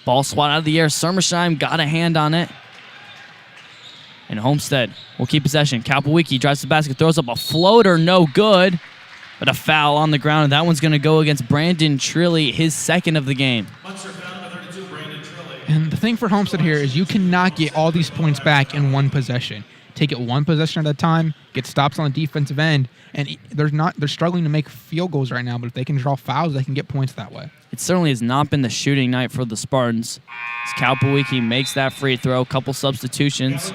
Ball swat out of the air. Summersheim got a hand on it. And Homestead will keep possession. Kalpawiki drives the basket, throws up a floater, no good. But a foul on the ground, and that one's going to go against Brandon Trilly, his second of the game. And the thing for Homestead here is you cannot get all these points back in one possession. Take it one possession at a time, get stops on the defensive end, and they're struggling to make field goals right now, but if they can draw fouls, they can get points that way. It certainly has not been the shooting night for the Spartans. As Kalpawiki makes that free throw, couple substitutions.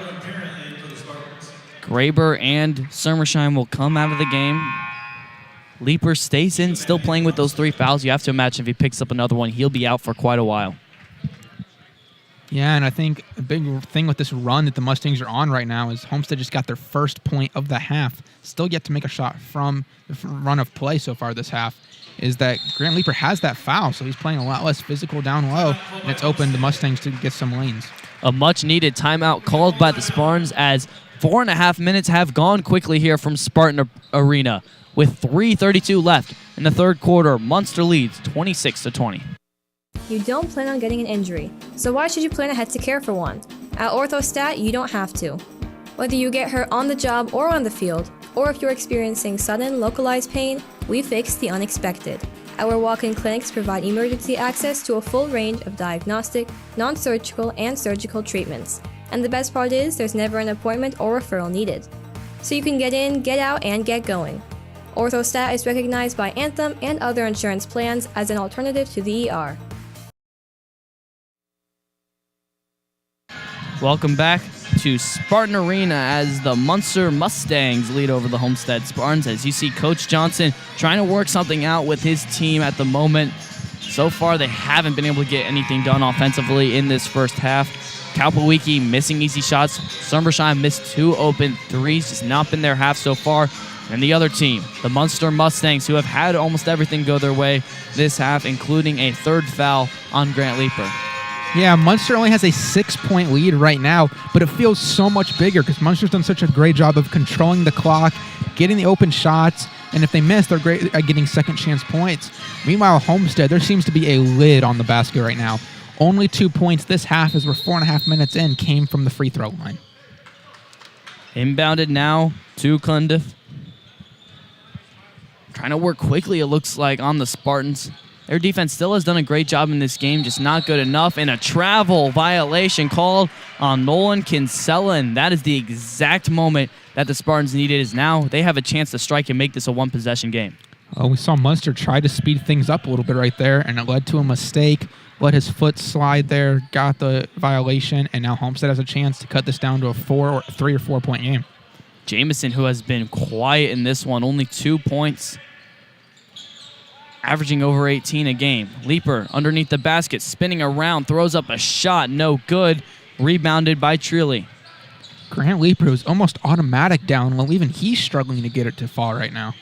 Graber and Summersheim will come out of the game. Leaper stays in, still playing with those 3 fouls. You have to imagine if he picks up another one, he'll be out for quite a while. Yeah, and I think a big thing with this run that the Mustangs are on right now is Homestead just got their first point of the half. Still yet to make a shot from the run of play so far this half. Is that Grant Leaper has that foul, so he's playing a lot less physical down low, and it's opened the Mustangs to get some lanes. A much-needed timeout called by the Spartans as 4.5 minutes have gone quickly here from Spartan Arena. With 3:32 left in the third quarter, Munster leads 26-20. You don't plan on getting an injury, so why should you plan ahead to care for one? At Orthostat, you don't have to. Whether you get hurt on the job or on the field, or if you're experiencing sudden, localized pain, we fix the unexpected. Our walk-in clinics provide emergency access to a full range of diagnostic, non-surgical, and surgical treatments. And the best part is, there's never an appointment or referral needed. So you can get in, get out, and get going. Orthostat is recognized by Anthem and other insurance plans as an alternative to the ER. Welcome back to Spartan Arena as the Munster Mustangs lead over the Homestead Spartans. As you see Coach Johnson trying to work something out with his team at the moment. So far, they haven't been able to get anything done offensively in this first half. Kalpawiki missing easy shots. Summersheim missed 2 open threes. Just not been their half so far. And the other team, the Munster Mustangs, who have had almost everything go their way this half, including a 3rd foul on Grant Leaper. Yeah, Munster only has a 6-point lead right now, but it feels so much bigger because Munster's done such a great job of controlling the clock, getting the open shots, and if they miss, they're great at getting second chance points. Meanwhile, Homestead, there seems to be a lid on the basket right now. Only 2 points this half, as we're 4.5 minutes in, came from the free throw line. Inbounded now to Cundiff. Trying to work quickly, it looks like, on the Spartans. Their defense still has done a great job in this game, just not good enough. And a travel violation called on Nolan Kinsella, and that is the exact moment that the Spartans needed. Is now they have a chance to strike and make this a one-possession game. We saw Munster try to speed things up a little bit right there, and it led to a mistake. Let his foot slide there, got the violation, and now Homestead has a chance to cut this down to a 3 or 4 point game. Jamison, who has been quiet in this one, only 2 points, averaging over 18 a game. Leaper underneath the basket, spinning around, throws up a shot, no good. Rebounded by Trilly. Grant Leaper was almost automatic down low. Even he's struggling to get it to fall right now.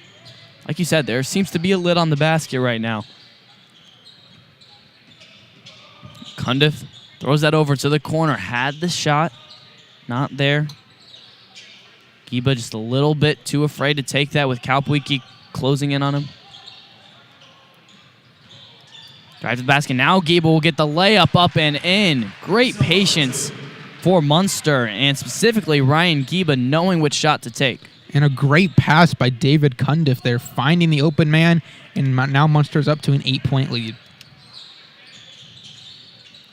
Like you said, there seems to be a lid on the basket right now. Cundiff throws that over to the corner. Had the shot. Not there. Giba just a little bit too afraid to take that with Kalpawiki closing in on him. Drive to the basket. Now Giba will get the layup up and in. Great patience for Munster, and specifically Ryan Giba knowing which shot to take. And a great pass by David Cundiff there, finding the open man, and now Munster's up to an 8-point lead.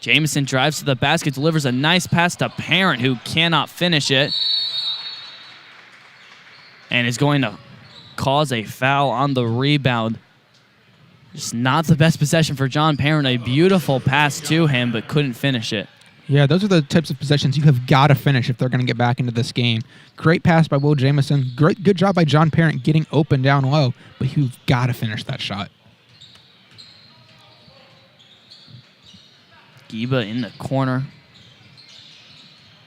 Jamison drives to the basket, delivers a nice pass to Parent, who cannot finish it. and is going to cause a foul on the rebound. Just not the best possession for John Parent. A beautiful pass to him, but couldn't finish it. Yeah, those are the types of possessions you have got to finish if they're going to get back into this game. Great pass by Will Jamison. Good job by John Parent getting open down low, but you've got to finish that shot. Giba in the corner.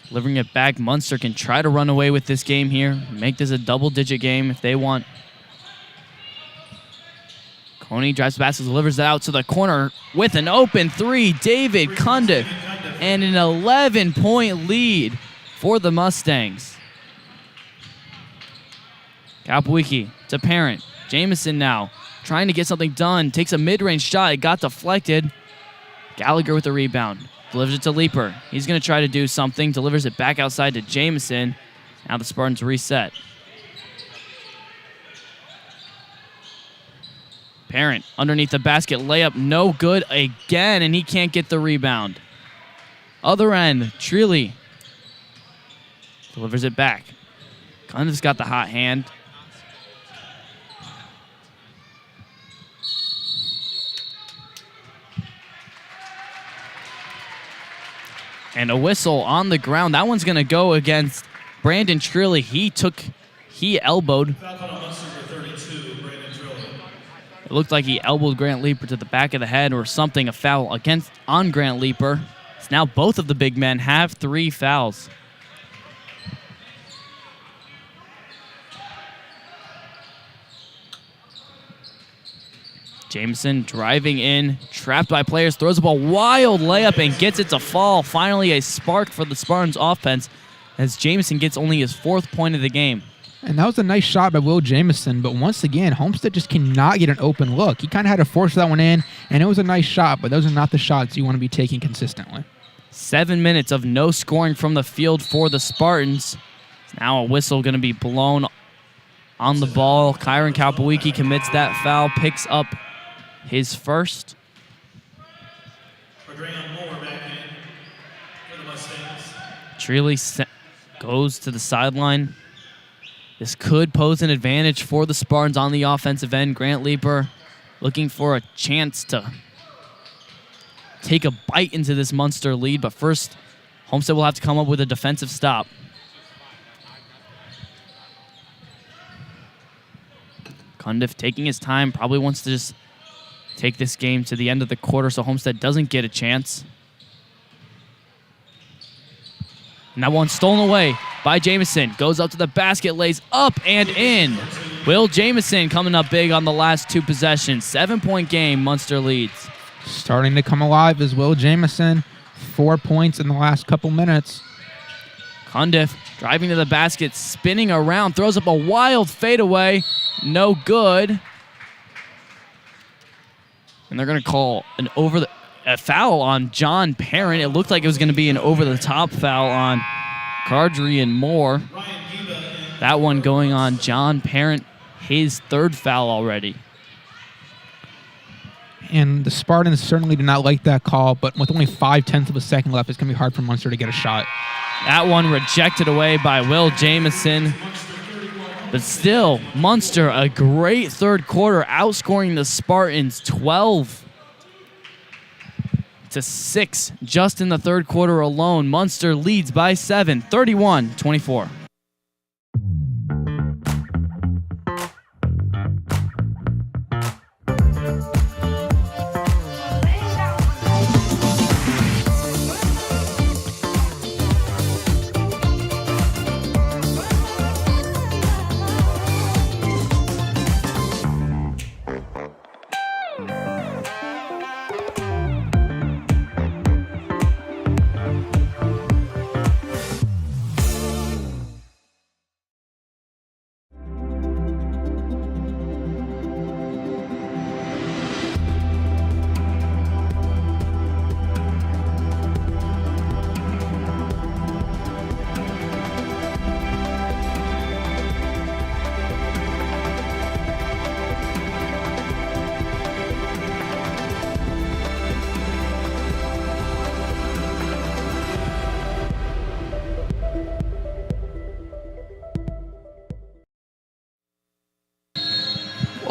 Delivering it back. Munster can try to run away with this game here. Make this a double-digit game if they want. Coney drives the basket, delivers it out to the corner with an open three. David Cundiff, and an 11-point lead for the Mustangs. Kapwicki to Parent. Jamison now trying to get something done. Takes a mid-range shot. It got deflected. Gallagher with the rebound. Delivers it to Leaper. He's going to try to do something. Delivers it back outside to Jamison. Now the Spartans reset. Parent underneath the basket. Layup no good again, and he can't get the rebound. Other end, Trilly delivers it back. Cundiff's got the hot hand. And a whistle on the ground. That one's going to go against Brandon Trilly. He elbowed. It looked like he elbowed Grant Leaper to the back of the head or something, a foul on Grant Leaper. So now both of the big men have 3 fouls. Jameson driving in, trapped by players, throws up a wild layup and gets it to fall. Finally a spark for the Spartans offense as Jameson gets only his 4th point of the game. And that was a nice shot by Will Jamison, but once again, Homestead just cannot get an open look. He kind of had to force that one in, and it was a nice shot, but those are not the shots you want to be taking consistently. 7 minutes of no scoring from the field for the Spartans. Now a whistle going to be blown on the ball. Kyron Kapowicki commits that foul, picks up his first. Trilly goes to the sideline. This could pose an advantage for the Spartans on the offensive end. Grant Leaper looking for a chance to take a bite into this Munster lead, but first, Homestead will have to come up with a defensive stop. Cundiff taking his time, probably wants to just take this game to the end of the quarter so Homestead doesn't get a chance. And that one stolen away by Jamison. Goes up to the basket, lays up and in. Will Jamison coming up big on the last 2 possessions. 7-point game, Munster leads. Starting to come alive is Will Jamison. 4 points in the last couple minutes. Cundiff driving to the basket, spinning around, throws up a wild fadeaway. No good. And they're going to call a foul on John Parent. It looked like it was going to be an over-the-top foul on Cardry and Moore. That one going on John Parent, his 3rd foul already. And the Spartans certainly did not like that call, but with only 0.5 of a second left, it's going to be hard for Munster to get a shot. That one rejected away by Will Jamison. But still, Munster, a great 3rd quarter, outscoring the Spartans 12-6 just in the 3rd quarter alone. Munster leads by 7, 31-24.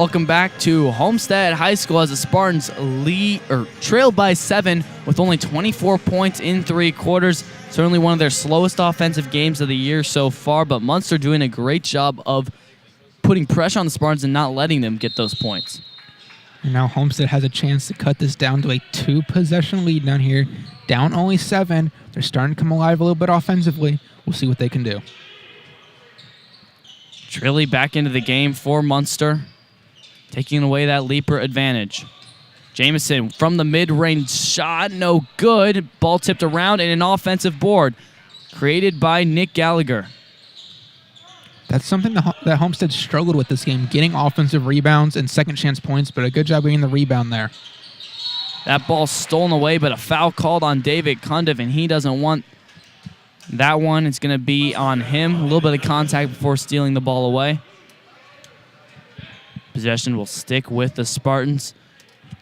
Welcome back to Homestead High School as the Spartans trailed by 7 with only 24 points in 3 quarters. Certainly one of their slowest offensive games of the year so far, but Munster doing a great job of putting pressure on the Spartans and not letting them get those points. And now Homestead has a chance to cut this down to a 2-possession lead down here. Down only 7. They're starting to come alive a little bit offensively. We'll see what they can do. Trilly back into the game for Munster, taking away that leaper advantage. Jamison from the mid-range shot, no good. Ball tipped around and an offensive board created by Nick Gallagher. That's something that Homestead struggled with this game, getting offensive rebounds and second chance points, but a good job getting the rebound there. That ball stolen away, but a foul called on David Cundiff, and he doesn't want that one. It's going to be on him. A little bit of contact before stealing the ball away. Possession will stick with the Spartans.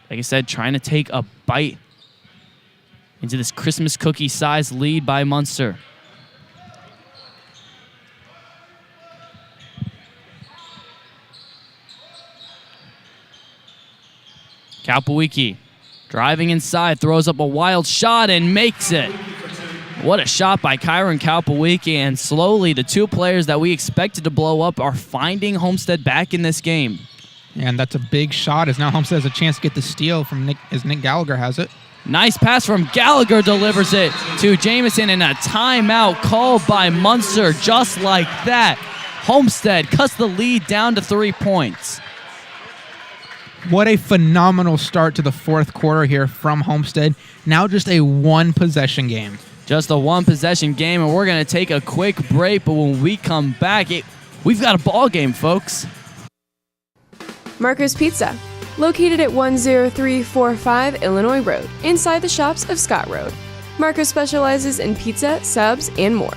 Like I said, trying to take a bite into this Christmas cookie-sized lead by Munster. Kalpawiki driving inside, throws up a wild shot and makes it. What a shot by Kyron Kalpawiki, and slowly the 2 players that we expected to blow up are finding Homestead back in this game. Yeah, and that's a big shot as now Homestead has a chance to get the steal from Nick Gallagher has it. Nice pass from Gallagher, delivers it to Jamison, and a timeout called by Munster just like that. Homestead cuts the lead down to 3 points. What a phenomenal start to the 4th quarter here from Homestead. Now just a 1-possession game. Just a 1-possession game, and we're going to take a quick break, but when we come back, we've got a ball game, folks. Marco's Pizza, located at 10345 Illinois Road, inside the shops of Scott Road. Marco specializes in pizza, subs, and more.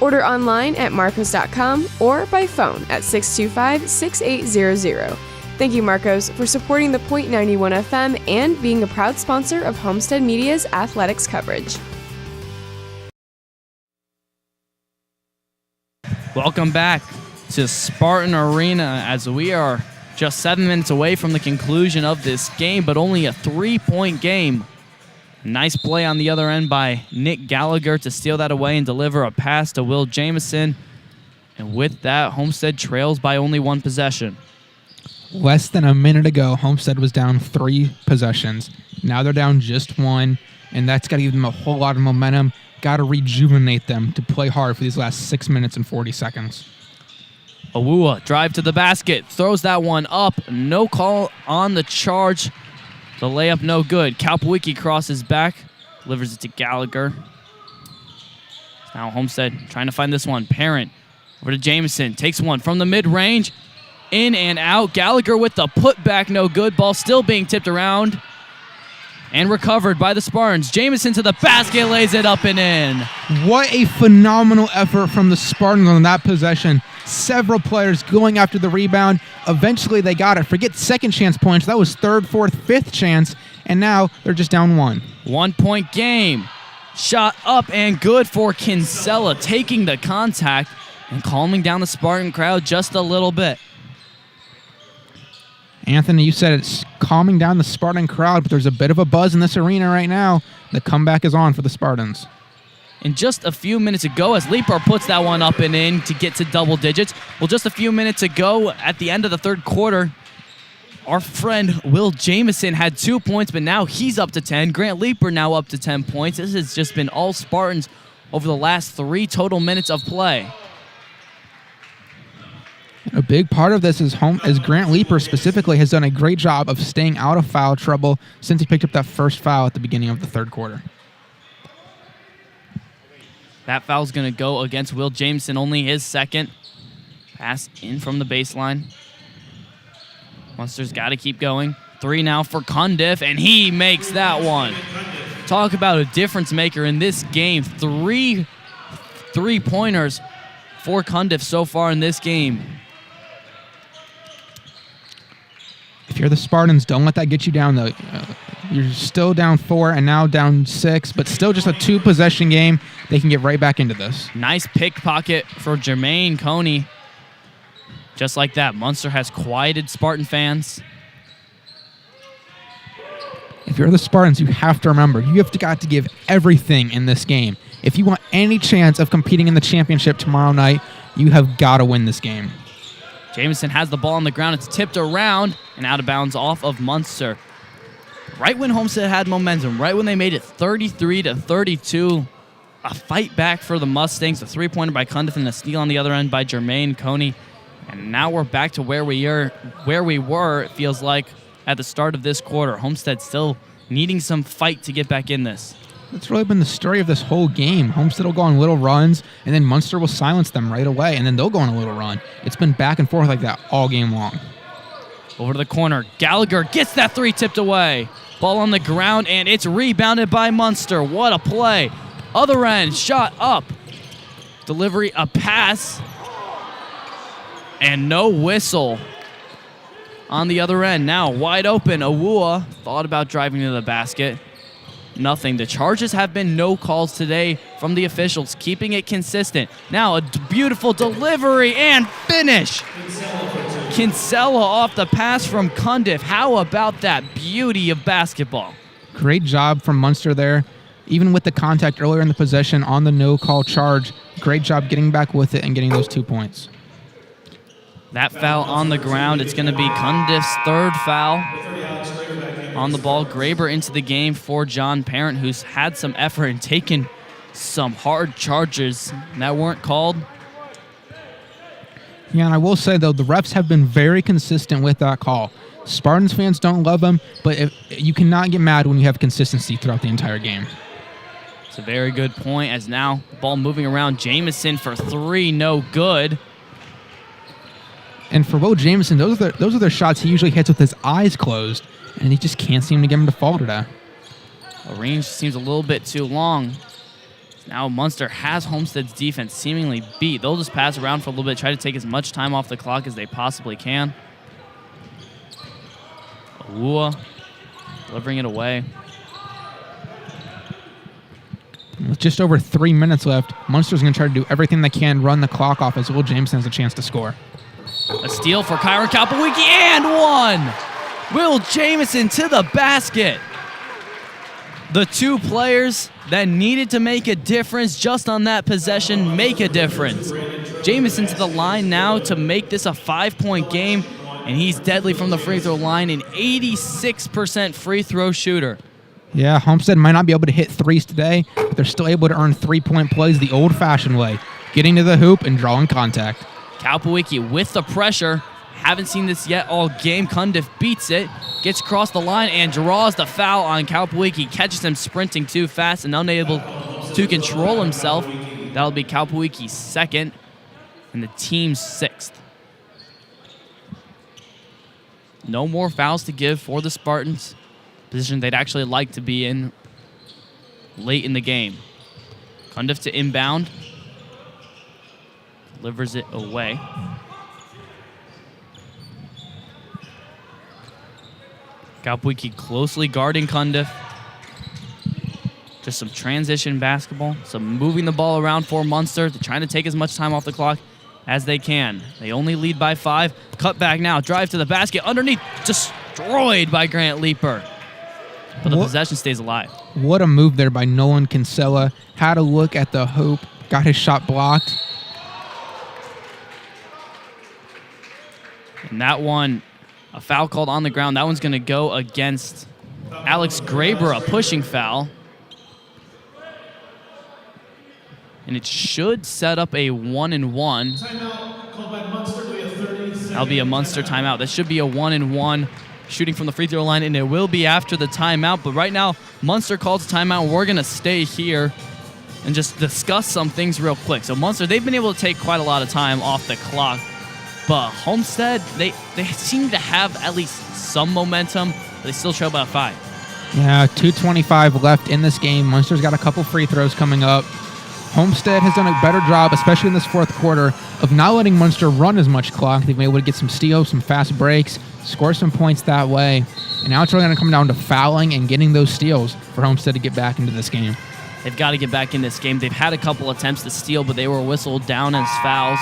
Order online at marcos.com or by phone at 625-6800. Thank you, Marcos, for supporting the .91 FM and being a proud sponsor of Homestead Media's athletics coverage. Welcome back to Spartan Arena as we are just 7 minutes away from the conclusion of this game, but only a 3-point game. Nice play on the other end by Nick Gallagher to steal that away and deliver a pass to Will Jamison. And with that, Homestead trails by only 1 possession. Less than a minute ago, Homestead was down 3 possessions. Now they're down just 1, and that's got to give them a whole lot of momentum. Got to rejuvenate them to play hard for these last 6 minutes and 40 seconds. Awua, drive to the basket, throws that one up. No call on the charge. The layup no good. Kalpawiki crosses back, delivers it to Gallagher. Now Homestead trying to find this one. Parent over to Jamison, takes one from the mid-range. In and out. Gallagher with the putback, no good. Ball still being tipped around and recovered by the Spartans. Jamison to the basket, lays it up and in. What a phenomenal effort from the Spartans on that possession. Several players going after the rebound. Eventually they got it. Forget second chance points. That was 3rd, 4th, 5th chance, and now they're just down 1. 1-point game. Shot up and good for Kinsella, taking the contact and calming down the Spartan crowd just a little bit. Anthony, you said it's calming down the Spartan crowd, but there's a bit of a buzz in this arena right now. The comeback is on for the Spartans. And just a few minutes ago, as Leaper puts that one up and in to get to double digits, well, just a few minutes ago at the end of the 3rd quarter, our friend Will Jamison had 2 points, but now he's up to 10. Grant Leaper now up to 10 points. This has just been all Spartans over the last 3 total minutes of play. A big part of this is Grant Leaper specifically has done a great job of staying out of foul trouble since he picked up that first foul at the beginning of the 3rd quarter. That foul's going to go against Will Jameson, only his 2nd. Pass in from the baseline. Munster's got to keep going. 3 now for Cundiff, and he makes that one. Talk about a difference maker in this game. 3 3-pointers for Cundiff so far in this game. If you're the Spartans, don't let that get you down, though. You're still down 4 and now down 6, but still just a 2-possession game. They can get right back into this. Nice pickpocket for Jermaine Coney. Just like that, Munster has quieted Spartan fans. If you're the Spartans, you have to remember, you have got to give everything in this game. If you want any chance of competing in the championship tomorrow night, you have got to win this game. Jamison has the ball on the ground. It's tipped around and out of bounds off of Munster. Right when Homestead had momentum, right when they made it 33-32, a fight back for the Mustangs, a three-pointer by Cundiff and a steal on the other end by Jermaine Coney. And now we're back to where we were, it feels like, at the start of this quarter. Homestead still needing some fight to get back in this. That's really been the story of this whole game. Homestead will go on little runs, and then Munster will silence them right away, and then they'll go on a little run. It's been back and forth like that all game long. Over to the corner. Gallagher gets that three tipped away. Ball on the ground, and it's rebounded by Munster. What a play. Other end, shot up. Delivery, a pass. And no whistle on the other end. Now wide open. Awua thought about driving to the basket. Nothing. The charges have been no calls today from the officials, keeping it consistent. Now a beautiful delivery and finish. Kinsella off the pass from Cundiff. How about that beauty of basketball? Great job from Munster there. Even with the contact earlier in the possession on the no-call charge, great job getting back with it and getting those 2 points. That foul on the ground, it's going to be Cundiff's third foul on the ball. Graber into the game for John Parent, who's had some effort and taken some hard charges that weren't called. Yeah, and I will say, though, the refs have been very consistent with that call. Spartans fans don't love them, but you cannot get mad when you have consistency throughout the entire game. It's a very good point, as now ball moving around. Jamison for three, no good. And for Will Jamison, those are the shots he usually hits with his eyes closed, and he just can't seem to get him to fall today. The range seems a little bit too long. Now Munster has Homestead's defense seemingly beat. They'll just pass around for a little bit, try to take as much time off the clock as they possibly can. Awua delivering it away. With just over 3 minutes left, Munster's going to try to do everything they can, run the clock off as Will Jamison has a chance to score. A steal for Kyron Kalpawiki, and one! Will Jamison to the basket. The two players that needed to make a difference just on that possession make a difference. Jamison to the line now to make this a 5-point game, and he's deadly from the free throw line, an 86% free throw shooter. Yeah, Homestead might not be able to hit threes today, but they're still able to earn 3-point plays the old-fashioned way, getting to the hoop and drawing contact. Kalpawiki with the pressure. Haven't seen this yet all game. Cundiff beats it, gets across the line, and draws the foul on Kalpawiki. Catches him sprinting too fast and unable to control himself. That'll be Kalpawiki's second and the team's sixth. No more fouls to give for the Spartans. Position they'd actually like to be in late in the game. Cundiff to inbound. Delivers it away. Kalpawiki closely guarding Cundiff. Just some transition basketball, some moving the ball around for Munster. They're trying to take as much time off the clock as they can. They only lead by 5. Cut back now, drive to the basket, underneath, destroyed by Grant Leeper. But the possession stays alive. What a move there by Nolan Kinsella. Had a look at the hoop, got his shot blocked. And that one, a foul called on the ground. That one's going to go against Alex Graber, a pushing foul. And it should set up a 1-and-1. That'll be a Munster timeout. That should be a 1-and-1 shooting from the free throw line, and it will be after the timeout. But right now, Munster calls a timeout. We're going to stay here and just discuss some things real quick. So Munster, they've been able to take quite a lot of time off the clock. But Homestead, they seem to have at least some momentum, but they still trail by 5. Yeah, 2:25 left in this game. Munster's got a couple free throws coming up. Homestead has done a better job, especially in this fourth quarter, of not letting Munster run as much clock. They've been able to get some steals, some fast breaks, score some points that way. And now it's really going to come down to fouling and getting those steals for Homestead to get back into this game. They've got to get back in this game. They've had a couple attempts to steal, but they were whistled down as fouls.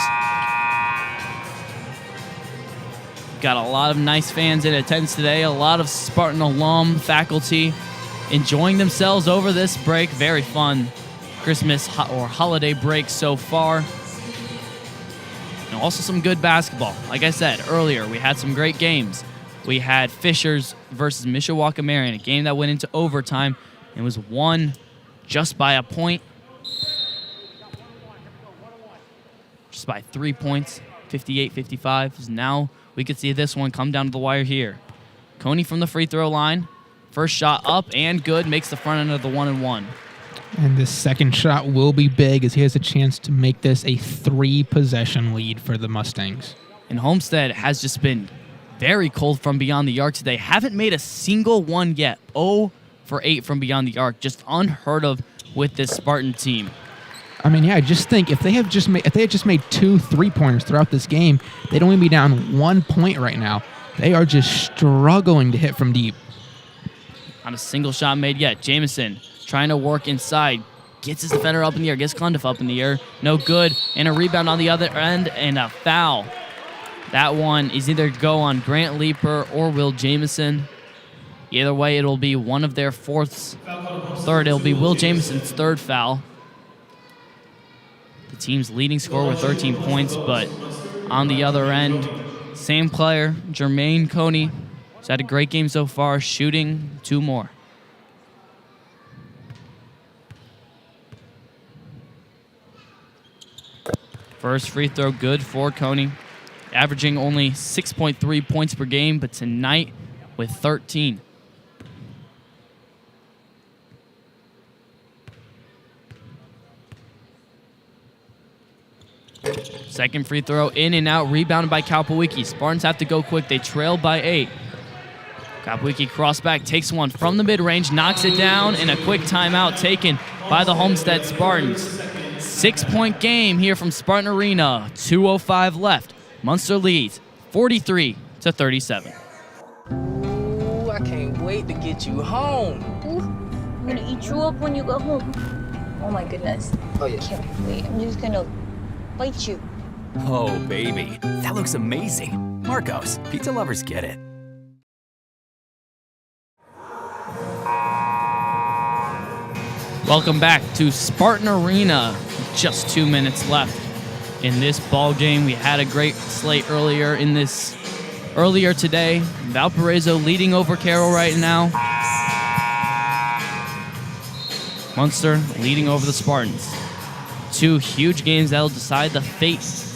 Got a lot of nice fans in attendance today, a lot of Spartan alum, faculty enjoying themselves over this break. Very fun Christmas or holiday break so far. And also some good basketball. Like I said earlier, we had some great games. We had Fishers versus Mishawaka Marion, a game that went into overtime and was won just by a point. Just by 3 points, 58-55. Now we could see this one come down to the wire here. Coney from the free throw line. First shot up and good, makes the front end of the 1-and-1. And this second shot will be big as he has a chance to make this a 3-possession lead for the Mustangs. And Homestead has just been very cold from beyond the arc today. Haven't made a single one yet. 0 for 8 from beyond the arc. Just unheard of with this Spartan team. I mean, yeah, I just think if they had just made 2 3-pointers throughout this game, they'd only be down 1 point right now. They are just struggling to hit from deep. Not a single shot made yet. Jamison trying to work inside. Gets his defender up in the air. Gets Cundiff up in the air. No good. And a rebound on the other end and a foul. That one is either go on Grant Leeper or Will Jamison. Either way, it'll be one of their third. It'll be Will Jamison's third foul. The team's leading scorer with 13 points, but on the other end, same player, Jermaine Coney. He's had a great game so far, shooting 2 more. First free throw good for Coney. Averaging only 6.3 points per game, but tonight with 13. Second free throw in and out, rebounded by Kalpawiki. Spartans have to go quick. They trail by 8. Kalpawiki cross back, takes one from the mid-range, knocks it down, and a quick timeout taken by the Homestead Spartans. 6-point game here from Spartan Arena. 2:05 left. Munster leads 43-37. Ooh, I can't wait to get you home. Ooh, I'm gonna eat you up when you go home. Oh my goodness. Oh yeah. Can't wait. I'm just gonna bite you. Oh, baby, that looks amazing. Marcos, pizza lovers get it. Welcome back to Spartan Arena. Just 2 minutes left in this ball game. We had a great slate earlier today. Valparaiso leading over Carroll right now. Munster leading over the Spartans. 2 huge games that will decide the fate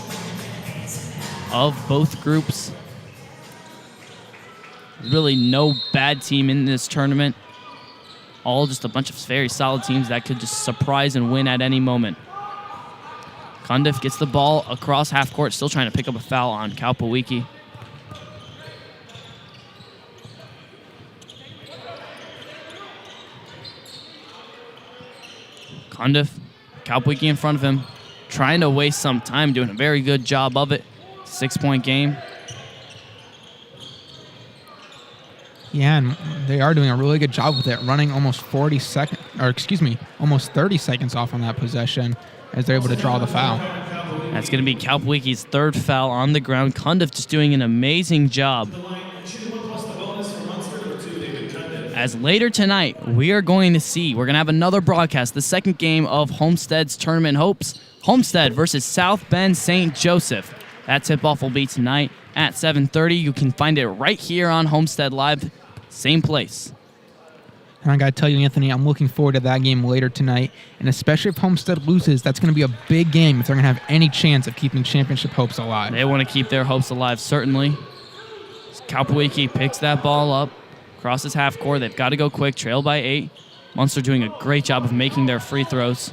of both groups. Really no bad team in this tournament. All just a bunch of very solid teams that could just surprise and win at any moment. Cundiff gets the ball across half court, still trying to pick up a foul on Kalpawiki. Cundiff, Kalpawiki in front of him, trying to waste some time, doing a very good job of it. 6-point game. Yeah, and they are doing a really good job with it, running almost 30 seconds off on that possession as they're able to draw the foul. That's going to be Kalpawiki's third foul on the ground. Cundiff just doing an amazing job. As later tonight, we're going to have another broadcast, the second game of Homestead's tournament hopes. Homestead versus South Bend St. Joseph. That tip-off will be tonight at 7:30. You can find it right here on Homestead Live, same place. And I got to tell you, Anthony, I'm looking forward to that game later tonight. And especially if Homestead loses, that's going to be a big game if they're going to have any chance of keeping championship hopes alive. They want to keep their hopes alive, certainly. Kalpawiki picks that ball up, crosses half court. They've got to go quick, trail by 8. Munster doing a great job of making their free throws.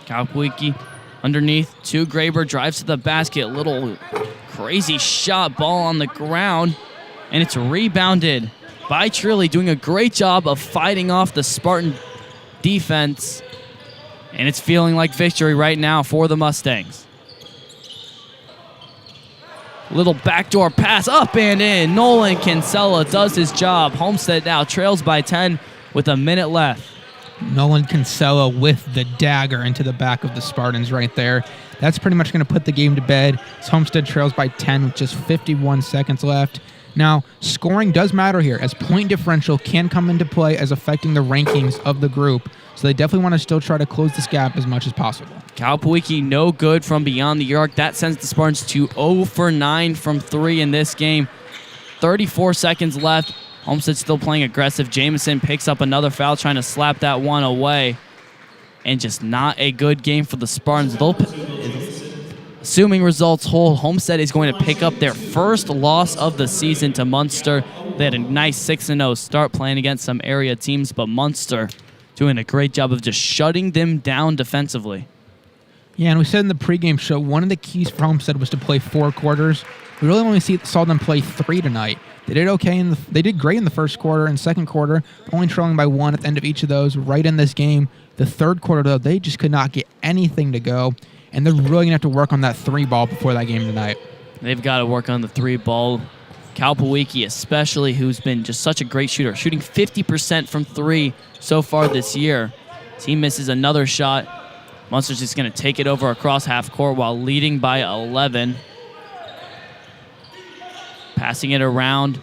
Kalpawiki underneath to Graber, drives to the basket. Little crazy shot, ball on the ground, and it's rebounded by Trilly, doing a great job of fighting off the Spartan defense. And it's feeling like victory right now for the Mustangs. Little backdoor pass up and in. Nolan Kinsella does his job. Homestead now trails by 10 with a minute left. Nolan Kinsella with the dagger into the back of the Spartans right there. That's pretty much going to put the game to bed. Homestead trails by 10 with just 51 seconds left. Now, scoring does matter here, as point differential can come into play as affecting the rankings of the group. So they definitely want to still try to close this gap as much as possible. Kalpawiki no good from beyond the arc. That sends the Spartans to 0 for 9 from 3 in this game. 34 seconds left. Homestead still playing aggressive. Jamison picks up another foul, trying to slap that one away. And just not a good game for the Spartans. Assuming results hold, Homestead is going to pick up their first loss of the season to Munster. They had a nice 6-0 start playing against some area teams, but Munster doing a great job of just shutting them down defensively. Yeah, and we said in the pregame show, one of the keys for Homestead was to play 4 quarters. We really only saw them play 3 tonight. They did okay they did great in the first quarter and second quarter, only trailing by 1 at the end of each of those right in this game. The third quarter, though, they just could not get anything to go, and they're really going to have to work on that 3 ball before that game tonight. They've got to work on the 3 ball. Kalpawiki especially, who's been just such a great shooter, shooting 50% from 3 so far this year. As he misses another shot, Munster's just going to take it over across half court while leading by 11. Passing it around.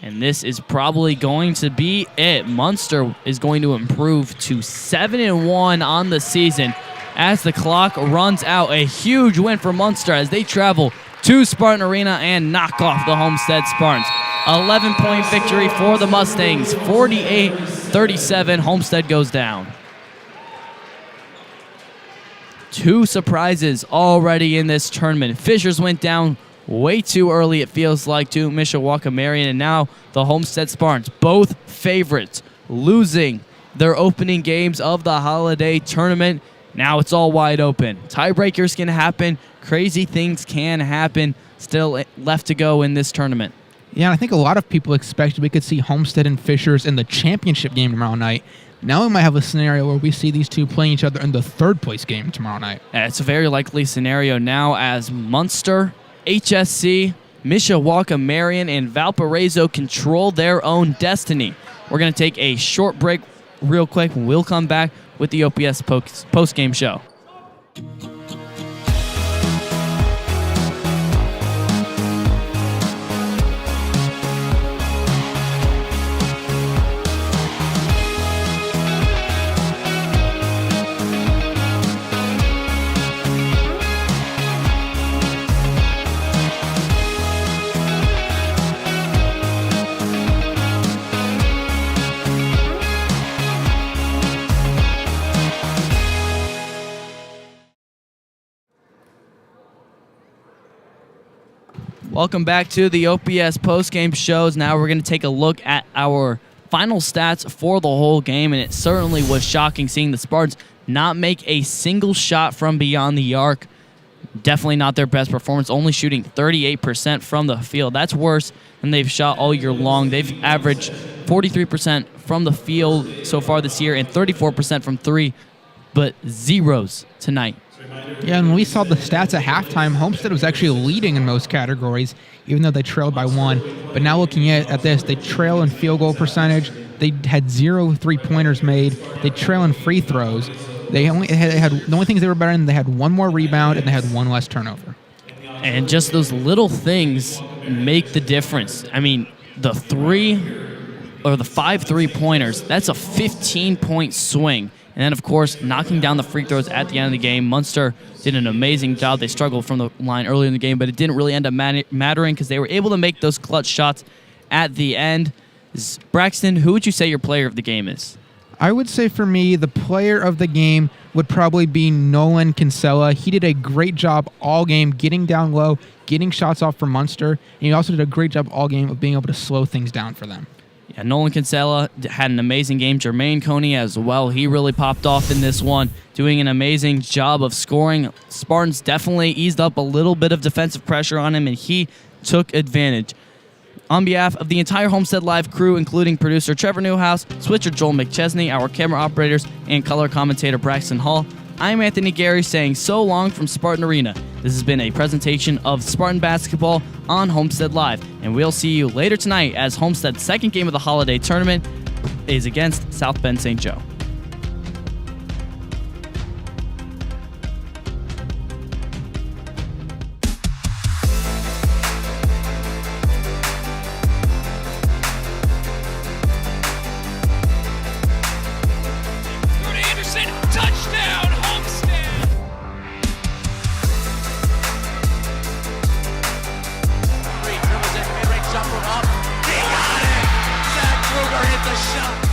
And this is probably going to be it. Munster is going to improve to 7-1 on the season as the clock runs out. A huge win for Munster as they travel to Spartan Arena and knock off the Homestead Spartans. 11-point victory for the Mustangs. 48-37. Homestead goes down. 2 surprises already in this tournament. Fishers went down way too early, it feels like, to Mishawaka Marion, and now the Homestead Spartans, both favorites, losing their opening games of the holiday tournament. Now it's all wide open. Tiebreakers can happen. Crazy things can happen. Still left to go in this tournament. Yeah, and I think a lot of people expected we could see Homestead and Fishers in the championship game tomorrow night. Now we might have a scenario where we see these two playing each other in the third-place game tomorrow night. It's a very likely scenario now as Munster, HSC, Mishawaka Marion, and Valparaiso control their own destiny. We're going to take a short break real quick. We'll come back with the OPS post-game show. Welcome back to the OPS postgame shows. Now we're going to take a look at our final stats for the whole game, and it certainly was shocking seeing the Spartans not make a single shot from beyond the arc. Definitely not their best performance, only shooting 38% from the field. That's worse than they've shot all year long. They've averaged 43% from the field so far this year and 34% from 3, but zeros tonight. Yeah, and when we saw the stats at halftime, Homestead was actually leading in most categories, even though they trailed by 1. But now looking at this, they trail in field goal percentage. They had 0 3-pointers made. They trail in free throws. The only things they were better in, they had 1 more rebound and they had 1 less turnover. And just those little things make the difference. I mean, the 5 3-pointers, that's a 15-point swing. And then, of course, knocking down the free throws at the end of the game. Munster did an amazing job. They struggled from the line early in the game, but it didn't really end up mattering because they were able to make those clutch shots at the end. Braxton, who would you say your player of the game is? I would say for me, the player of the game would probably be Nolan Kinsella. He did a great job all game getting down low, getting shots off for Munster, and he also did a great job all game of being able to slow things down for them. Yeah, Nolan Kinsella had an amazing game. Jermaine Coney as well. He really popped off in this one, doing an amazing job of scoring. Spartans definitely eased up a little bit of defensive pressure on him, and he took advantage. On behalf of the entire Homestead Live crew, including producer Trevor Newhouse, switcher Joel McChesney, our camera operators, and color commentator Braxton Hall, I'm Anthony Gery saying so long from Spartan Arena. This has been a presentation of Spartan basketball on Homestead Live, and we'll see you later tonight as Homestead's second game of the holiday tournament is against South Bend St. Joe. shot.